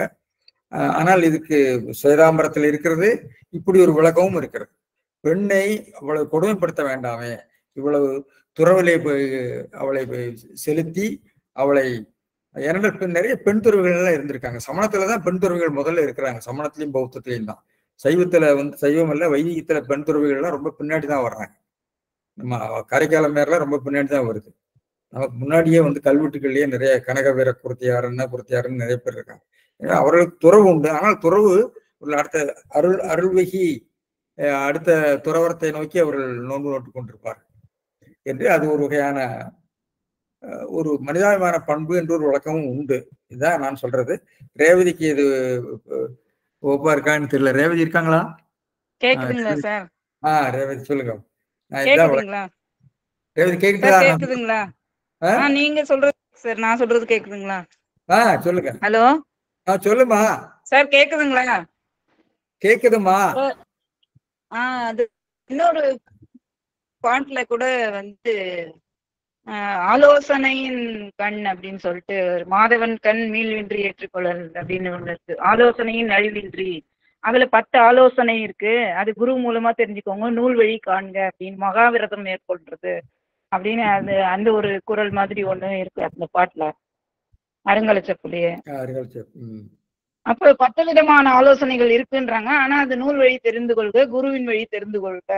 ஆனால் இதுக்கு ஸ்வேதாம்பரத்தில் இருக்கிறது இப்படி ஒரு விளக்கமும் இருக்கிறது. பெண்ணை அவ்வளவு கொடுமைப்படுத்த வேண்டாமே, இவ்வளவு துறவிலே அவளை செலுத்தி அவளை, ஏனென்றால் நிறைய பெண் துறவிகள் எல்லாம் இருந்திருக்காங்க. சமணத்துலதான் பெண் துறவிகள் முதல்ல இருக்கிறாங்க, சமணத்திலையும் பௌத்தத்திலையும் தான். சைவத்துல வந்து சைவம் இல்ல, வைதிகத்துல பெண் துறவிகள்லாம் ரொம்ப பின்னாடி தான் வர்றாங்க. நம்ம கரைக்காலம் மேரெல்லாம் ரொம்ப பின்னாடி தான் வருது. நமக்கு முன்னாடியே வந்து கல்வெட்டுகள்லயே நிறைய கனக வீர குருத்தியாருன்னு நிறைய பேர் இருக்காங்க. அவர்களுக்கு துறவு உண்டு. ஆனால் துறவு ஒரு அடுத்த அருள்வகி அடுத்த துறவரத்தை நோக்கி அவர்கள் நோன்பு நோட்டு கொண்டிருப்பார்கள் என்று அது ஒரு வகையான ஒரு மனிதாபிமான பண்பு என்று ஒரு வழக்கமும் உண்டு. இதுதான் நான் சொல்றது. ரேவதிக்கு இது ஒப்பா இருக்கான்னு தெரியல. ரேவதி இருக்காங்களா? கேக்குதுங்களா சார்? ரேவதி சொல்லுங்க. கேக்குதுங்களா? ரேவதி கேக்குதா? கேக்குதுங்களா? நீங்க சொல்றது சார், நான் சொல்றது கேக்குதுங்களா? சொல்லுங்க. ஹலோ, சொல்லுமா சார், கேக்குதுங்களா? கேக்குதுமா. அது இன்னொரு பாட்டுல கூட வந்து ஆலோசனையின் கண் அப்படின்னு சொல்லிட்டு, மாதவன் கண் மீள்வின்றி ஏற்றுக்கொள்ளல் அப்படின்னு ஒண்ணு இருக்கு. ஆலோசனையின் அழிவின்றி, அதுல 10 ஆலோசனை இருக்கு. அது குரு மூலமா தெரிஞ்சுக்கோங்க, நூல் வழி காண்க அப்படின்னு, மகாவிரதம் மேற்கொள்றது அப்படின்னு அது அந்த ஒரு குரல் மாதிரி ஒண்ணு இருக்கு அந்த பாட்டுல, அருங்கலச்சப்புலயே. அப்ப 10 விதமான ஆலோசனைகள் இருக்குன்றாங்க. ஆனா அது நூல் வழி தெரிந்து கொள்க, குருவின் வழி தெரிந்து கொள்க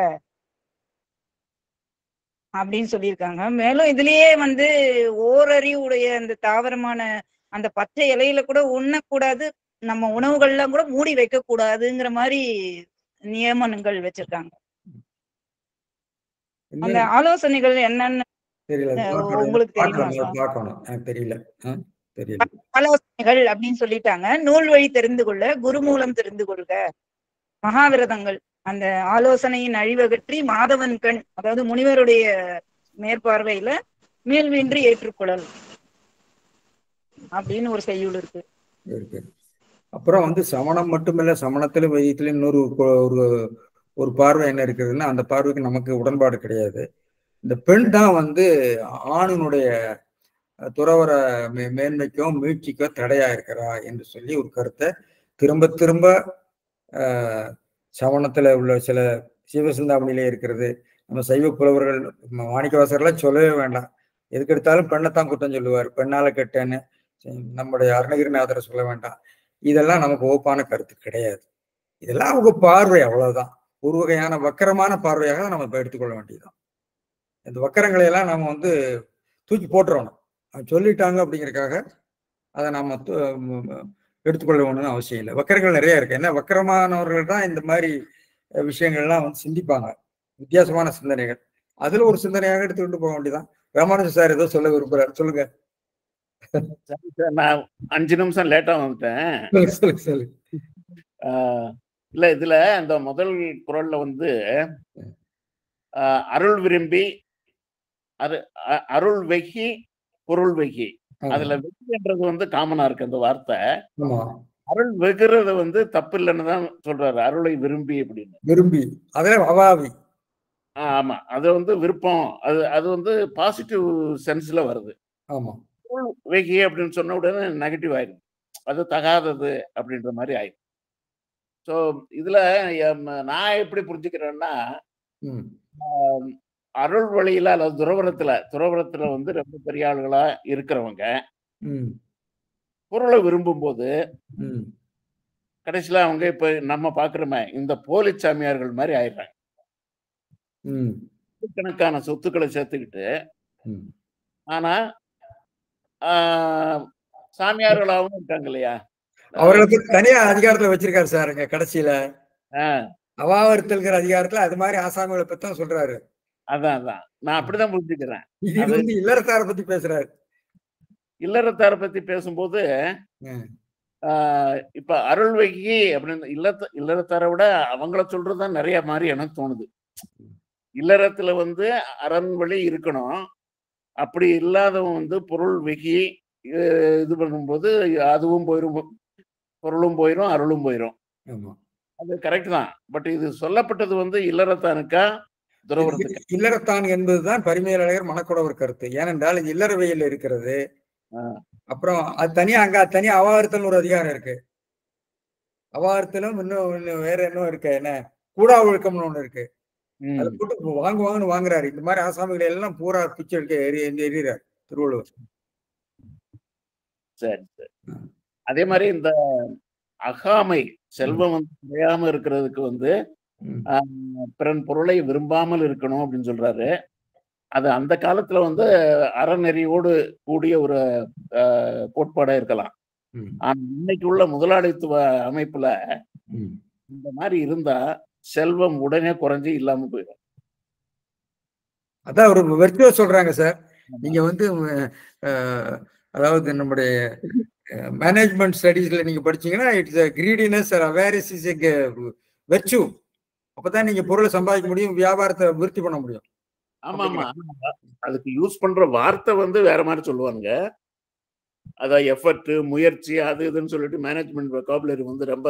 அப்படின்னு சொல்லியிருக்காங்க. மேலும் இதுலயே வந்து ஓரறிவுடைய அந்த தாவரமான அந்த பச்சை இலையில கூட உண்ணக்கூடாது, நம்ம உணவுகள்லாம் கூட மூடி வைக்க கூடாதுங்கிற மாதிரி நியமனங்கள் வச்சிருக்காங்க. அந்த ஆலோசனைகள் என்னன்னு உங்களுக்கு தெரியுமா? ஆலோசனைகள் அப்படின்னு சொல்லிட்டாங்க. நூல் வழி தெரிந்து கொள்ள, குரு மூலம் தெரிந்து கொள்க, மகாவிரதங்கள், அந்த ஆலோசனையின் அழிவகற்றி மாதவன் கண், அதாவது முனிவருடைய மேற்பார்வையில மீள்வின்றி ஏற்றுக்கொள்ளல் அப்படின்னு ஒரு செய்யுள் இருக்கு. அப்புறம் வந்து சமணம் மட்டுமில்ல, சமணத்திலும் வைதிகத்திலும் இன்னொரு ஒரு பார்வை என்ன இருக்குதுன்னா, அந்த பார்வைக்கு நமக்கு உடன்பாடு கிடையாது. இந்த பெண் தான் வந்து ஆணினுடைய துறவர மேன்மைக்கும் மீட்சிக்கோ தடையா இருக்கிறா என்று சொல்லி ஒரு கருத்தை திரும்ப திரும்ப சமணத்துல உள்ள சில சிவசிந்தாமணியிலே இருக்கிறது. நம்ம சைவ புலவர்கள் மாணிக்கவாசகர்லாம் சொல்லவே வேண்டாம், எதுக்கு எடுத்தாலும் பெண்ணைத்தான் குற்றம் சொல்லுவார், பெண்ணால கெட்டேன்னு. நம்முடைய அருணகிரிநாதரை சொல்ல வேண்டாம். இதெல்லாம் நமக்கு ஓப்பான கருத்து கிடையாது. இதெல்லாம் அவங்க பார்வை, அவ்வளவுதான். ஒரு வகையான வக்கரமான பார்வையாக நம்ம இப்ப எடுத்துக்கொள்ள வேண்டியதுதான். இந்த வக்கரங்களை எல்லாம் நம்ம வந்து தூக்கி போட்டுறணும். சொல்லிட்டாங்க அப்படிங்கிறதுக்காக அதை நாம எடுத்துக்கொள்ள ஒண்ணுன்னு அவசியம் இல்லை. வக்கரங்கள் நிறைய இருக்கு. ஏன்னா வக்கரமானவர்கள் தான் இந்த மாதிரி விஷயங்கள்லாம் வந்து சிந்திப்பாங்க, வித்தியாசமான சிந்தனைகள். அதுல ஒரு சிந்தனையாக எடுத்துக்கிட்டு போக வேண்டியதான். ராமானுஜ சார் ஏதோ சொல்ல விரும்புறாரு, சொல்லுங்க. நான் 5 நிமிஷம் லேட்டா வந்துட்டேன். இல்ல, இதுல இந்த முதல் குறள்ல வந்து அருள் விரும்பி, அருள் வெகி, பொருள் வெகி, அதுல வெகின்றது வந்து காமனா இருக்கு அந்த வார்த்தை. அருள் வெகுறத வந்து தப்பு இல்லைன்னு தான் சொல்றாரு. அருளை விரும்பி அப்படின்னு. விரும்பி அதுல அவாவி. ஆமா. அது வந்து விருப்பம். அது அது வந்து பாசிட்டிவ் சென்ஸ்ல வருது. ஆமா. வெகி அப்படின்னு சொன்ன உடனே நெகட்டிவ் ஆயிடும். அது தகாதது அப்படின்ற மாதிரி ஆயிடும். ஸோ இதுல நான் எப்படி புரிஞ்சுக்கிறேன்னா, அருள் வழியில அல்லது துறவரத்துல வந்து ரொம்ப பெரிய ஆளுகளா இருக்கிறவங்க பொருளை விரும்பும் போது கடைசியில அவங்க இப்ப நம்ம பாக்குறோமே இந்த போலி சாமியார்கள் மாதிரி ஆயிடுறாங்க. கணக்கான சொத்துக்களை சேர்த்துக்கிட்டு ஆனா சாமியார்களாகவும் இருக்காங்க இல்லையா? அவர்களுக்கு தனியா அதிகாரத்துல வச்சிருக்காரு சாருங்க. கடைசியில அவாவறுத்தல்கிற அதிகாரத்துல அது மாதிரி ஆசாமிகளை பத்தி தான் சொல்றாரு. அதான் நான் அப்படிதான் புரிஞ்சுக்கிறேன். இது வந்து இல்லறத்தாரை பத்தி பேசுறாரு. இல்லறத்தாரை பத்தி பேசும்போது இப்ப அருள் வெகி அப்படின்னு இல்லறத்தாரை விட அவங்கள சொல்றதுதான் நிறைய மாதிரி எனக்கு தோணுது. இல்லறத்துல வந்து அரண் வழி இருக்கணும். அப்படி இல்லாதவன் வந்து பொருள் வெகி இது பண்ணும்போது அதுவும் போயிரும், பொருளும் போயிரும், அருளும் போயிரும். அது கரெக்ட் தான். பட் இது சொல்லப்பட்டது வந்து இல்லறத்தானுக்கா துறவரத்துக்கு? இல்லறத்தான் என்பதுதான் பரிமேலழகர் மனக்குடவர் கருத்து. ஏனென்றால் இது இல்லறவையில் இருக்கிறது. அப்புறம் அது தனியா அங்க தனியா அவார்த்தல் ஒரு அதிகாரம் இருக்கு. அவார்த்தலும் இன்னும் வேற என்ன இருக்கு, என்ன கூடா ஒழுக்கம்னு ஒண்ணு இருக்கு. அதை போட்டு வாங்குவாங்கன்னு வாங்குறாரு. இந்த மாதிரி ஆசாமிகளை எல்லாம் பூரா பிச்சை எடுக்க எறிகிறார் திருவள்ளுவர். சரி சரி. அதே மாதிரி இந்த அகாமை செல்வம் வந்து குறையாம இருக்கிறதுக்கு வந்து பிறன் பொருளை விரும்பாமல் இருக்கணும் அப்படின்னு சொல்றாரு. அது அந்த காலத்துல வந்து அறநெறியோடு கூடிய ஒரு கோட்பாடா இருக்கலாம். ஆனா இன்னைக்கு உள்ள முதலாளித்துவ அமைப்புல இந்த மாதிரி இருந்தா செல்வம் உடனே குறைஞ்சு இல்லாம போயிடும். அதான் ஒரு வெர்ச்சுவ சொல்றாங்க சார். நீங்க வந்து அதாவது நம்முடைய மேனேஜ்மெண்ட் ஸ்டடீஸ்ல நீங்க படிச்சீங்கன்னா it's greediness or awareness is a virtue. அப்பதான் நீங்க பொருளை சம்பாதிக்க முடியும், வியாபாரத்தை விருத்தி பண்ண முடியும். ஆமா ஆமா. அதுக்கு யூஸ் பண்ற வார்த்தை வந்து வேற மாதிரி சொல்லுவாங்க. அதான் எஃபர்ட், முயற்சி, அது இதுன்னு சொல்லிட்டு மேனேஜ்மெண்ட் வொக்காபுலரி வந்து ரொம்ப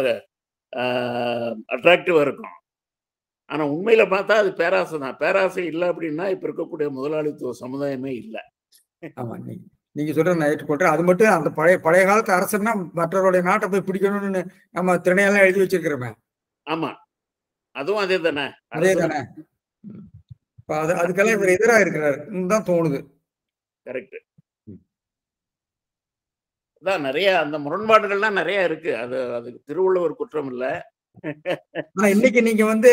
அட்ராக்டிவா இருக்கும். ஆனா உண்மையில பார்த்தா அது பேராசை தான். பேராசை இல்லை அப்படின்னா இப்ப இருக்கக்கூடிய முதலாளித்துவ சமுதாயமே இல்லை. ஆமா, நீங்க சொல்ற நான் ஏற்றுக்கொள்றேன். அது மட்டும் அந்த பழைய காலத்து அரசன்னா மற்றவருடைய நாட்டை போய் பிடிக்கணும்னு நம்ம திணையெல்லாம் எழுதி வச்சிருக்கிறோமே. ஆமா, அதுவும் அதே தானே. அதே தானே. அதுக்கெல்லாம் இவர் எதிராக இருக்கிறாரு தான் தோணுது. கரெக்ட். அதான் நிறைய அந்த முரண்பாடுகள்லாம் நிறைய இருக்கு. அதுக்கு திருவள்ளுவர் குற்றம் இல்லை. ஆனா இன்னைக்கு நீங்க வந்து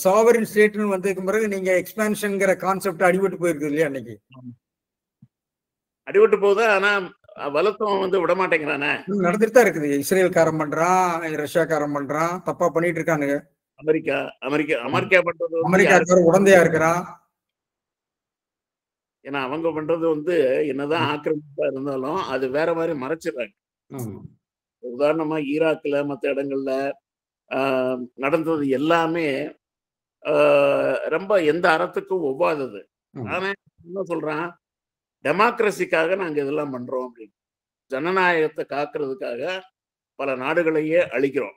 சாவரின் ஸ்டேட்னு வந்ததுக்கு பிறகு நீங்க எக்ஸ்பான்ஷன்ங்கிற கான்செப்ட் அடிபட்டு போயிருக்கு இல்லையா? இன்னைக்கு அடிபட்டு போகுது. ஆனா வலுத்தவன் வந்து விட மாட்டேங்கிறானே. நடந்துட்டு தான் இருக்குது. இஸ்ரேல் காரம் பண்றான், ரஷ்யா காரம் பண்றான், தப்பா பண்ணிட்டு இருக்கானுங்க. அமெரிக்கா பண்றது அமெரிக்கா உடந்தையா இருக்கிறான். ஏன்னா அவங்க பண்றது வந்து என்னதான் ஆக்கிரமிப்பா இருந்தாலும் அது வேற மாதிரி மறைச்சிடுறாங்க. உதாரணமா ஈராக்ல மற்ற இடங்கள்ல நடந்தது எல்லாமே ரொம்ப எந்த அறத்துக்கும் ஒவ்வாதது. ஆனா என்ன சொல்றான், டெமோக்ரஸிக்காக நாங்க இதெல்லாம் பண்றோம் அப்படின்னு, ஜனநாயகத்தை காக்குறதுக்காக பல நாடுகளையே அழிக்கிறோம்.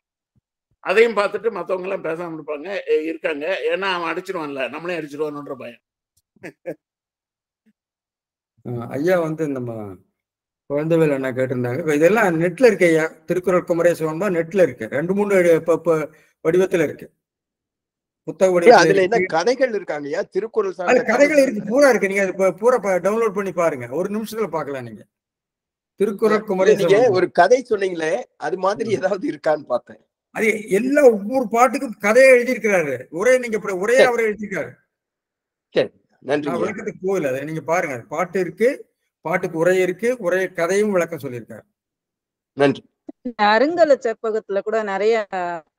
அதையும் பார்த்துட்டு மற்றவங்க எல்லாம் பேசாம இருக்காங்க. ஏன்னா அவன் அடிச்சிருவான்ல, நம்மளே அடிச்சிருவான்ற பயம். ஐயா வந்து நம்ம குழந்தைவேல் அண்ணா கேட்டிருந்தாங்க. இதெல்லாம் நெட்ல இருக்கு ஐயா. திருக்குறள் குமரேசன் நெட்ல இருக்கு. 2-3 வடிவத்துல இருக்கு. புத்தக வடிவத்துல கதைகள் இருக்காங்க. திருக்குறள் கதைகள் இருக்கு, பூரா இருக்கு. நீங்க பூரா டவுன்லோட் பண்ணி பாருங்க. 1 நிமிஷத்துல பாக்கலாம் நீங்க. திருக்குறள் குமரேசன் ஒரு கதை சொன்னீங்களே, அது மாதிரி ஏதாவது இருக்கான்னு பார்த்தேன். அது எல்லா ஒவ்வொரு பாட்டுக்கும் கதையை எழுதியிருக்கிறாரு. உரையை நீங்க உரையை அவரை எழுதியிருக்காரு. விளக்கத்துக்கு போகல, அதை நீங்க பாருங்க. பாட்டு இருக்கு, பாட்டுக்கு உரை இருக்கு, உரை கதையும் விளக்கம் சொல்லியிருக்காரு. நன்றி. அருங்கல செப்பகத்துல கூட நிறைய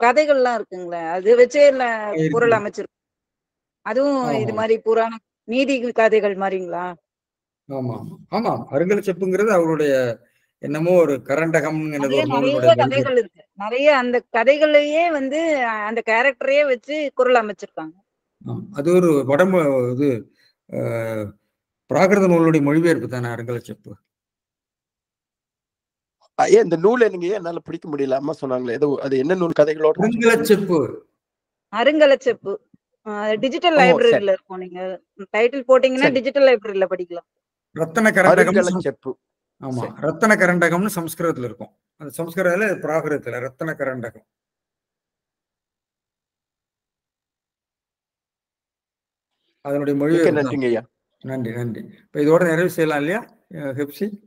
கதைகள்லாம் இருக்குங்களே, அது வச்சே பொருள் அமைச்சிருக்கு. அதுவும் இது மாதிரி புராண நீதி கதைகள் மாதிரிங்களா? ஆமா ஆமா. அருங்கல செப்புங்கிறது அவருடைய என்னமோ ஒரு கரண்டகம். நிறைய கதைகள் இருக்கு. நிறைய அந்த கதைகளையே வந்து அந்த கேரக்டரையே வச்சு குரல் அமைச்சிருக்காங்க. அது ஒரு வடமு இது பிராகிருத நூலுடைய மொழிபெயர்ப்பு தானே அருங்கல செப்பு. ஏன் இந்த நூல் எனக்கு என்னால பிடிக்க முடியல? அம்மா சொன்னாங்களே ஏதோ, அது என்ன நூல்? கதைகளோட அருங்கலச்செப்பு. அருங்கலச்செப்பு டிஜிட்டல் லைப்ரரியில இருக்கும். நீங்க டைட்டில் போட்டீங்கன்னா டிஜிட்டல் லைப்ரரியில படிக்கலாம். ரத்தன கரண்டகம். அருங்கலச்செப்பு. ஆமா, ரத்தன கரண்டகம்னு சம்ஸ்கிருதத்துல இருக்கும். அது சம்ஸ்கிருதத்துல, பிராகிருதத்துல ரத்தன கரண்டகம். அதனுடைய மொழி. நன்றிங்க ஐயா. நன்றி நன்றி. இப்ப இதோட நிறைவு செய்யலாம் இல்லையா ஹெப்சி?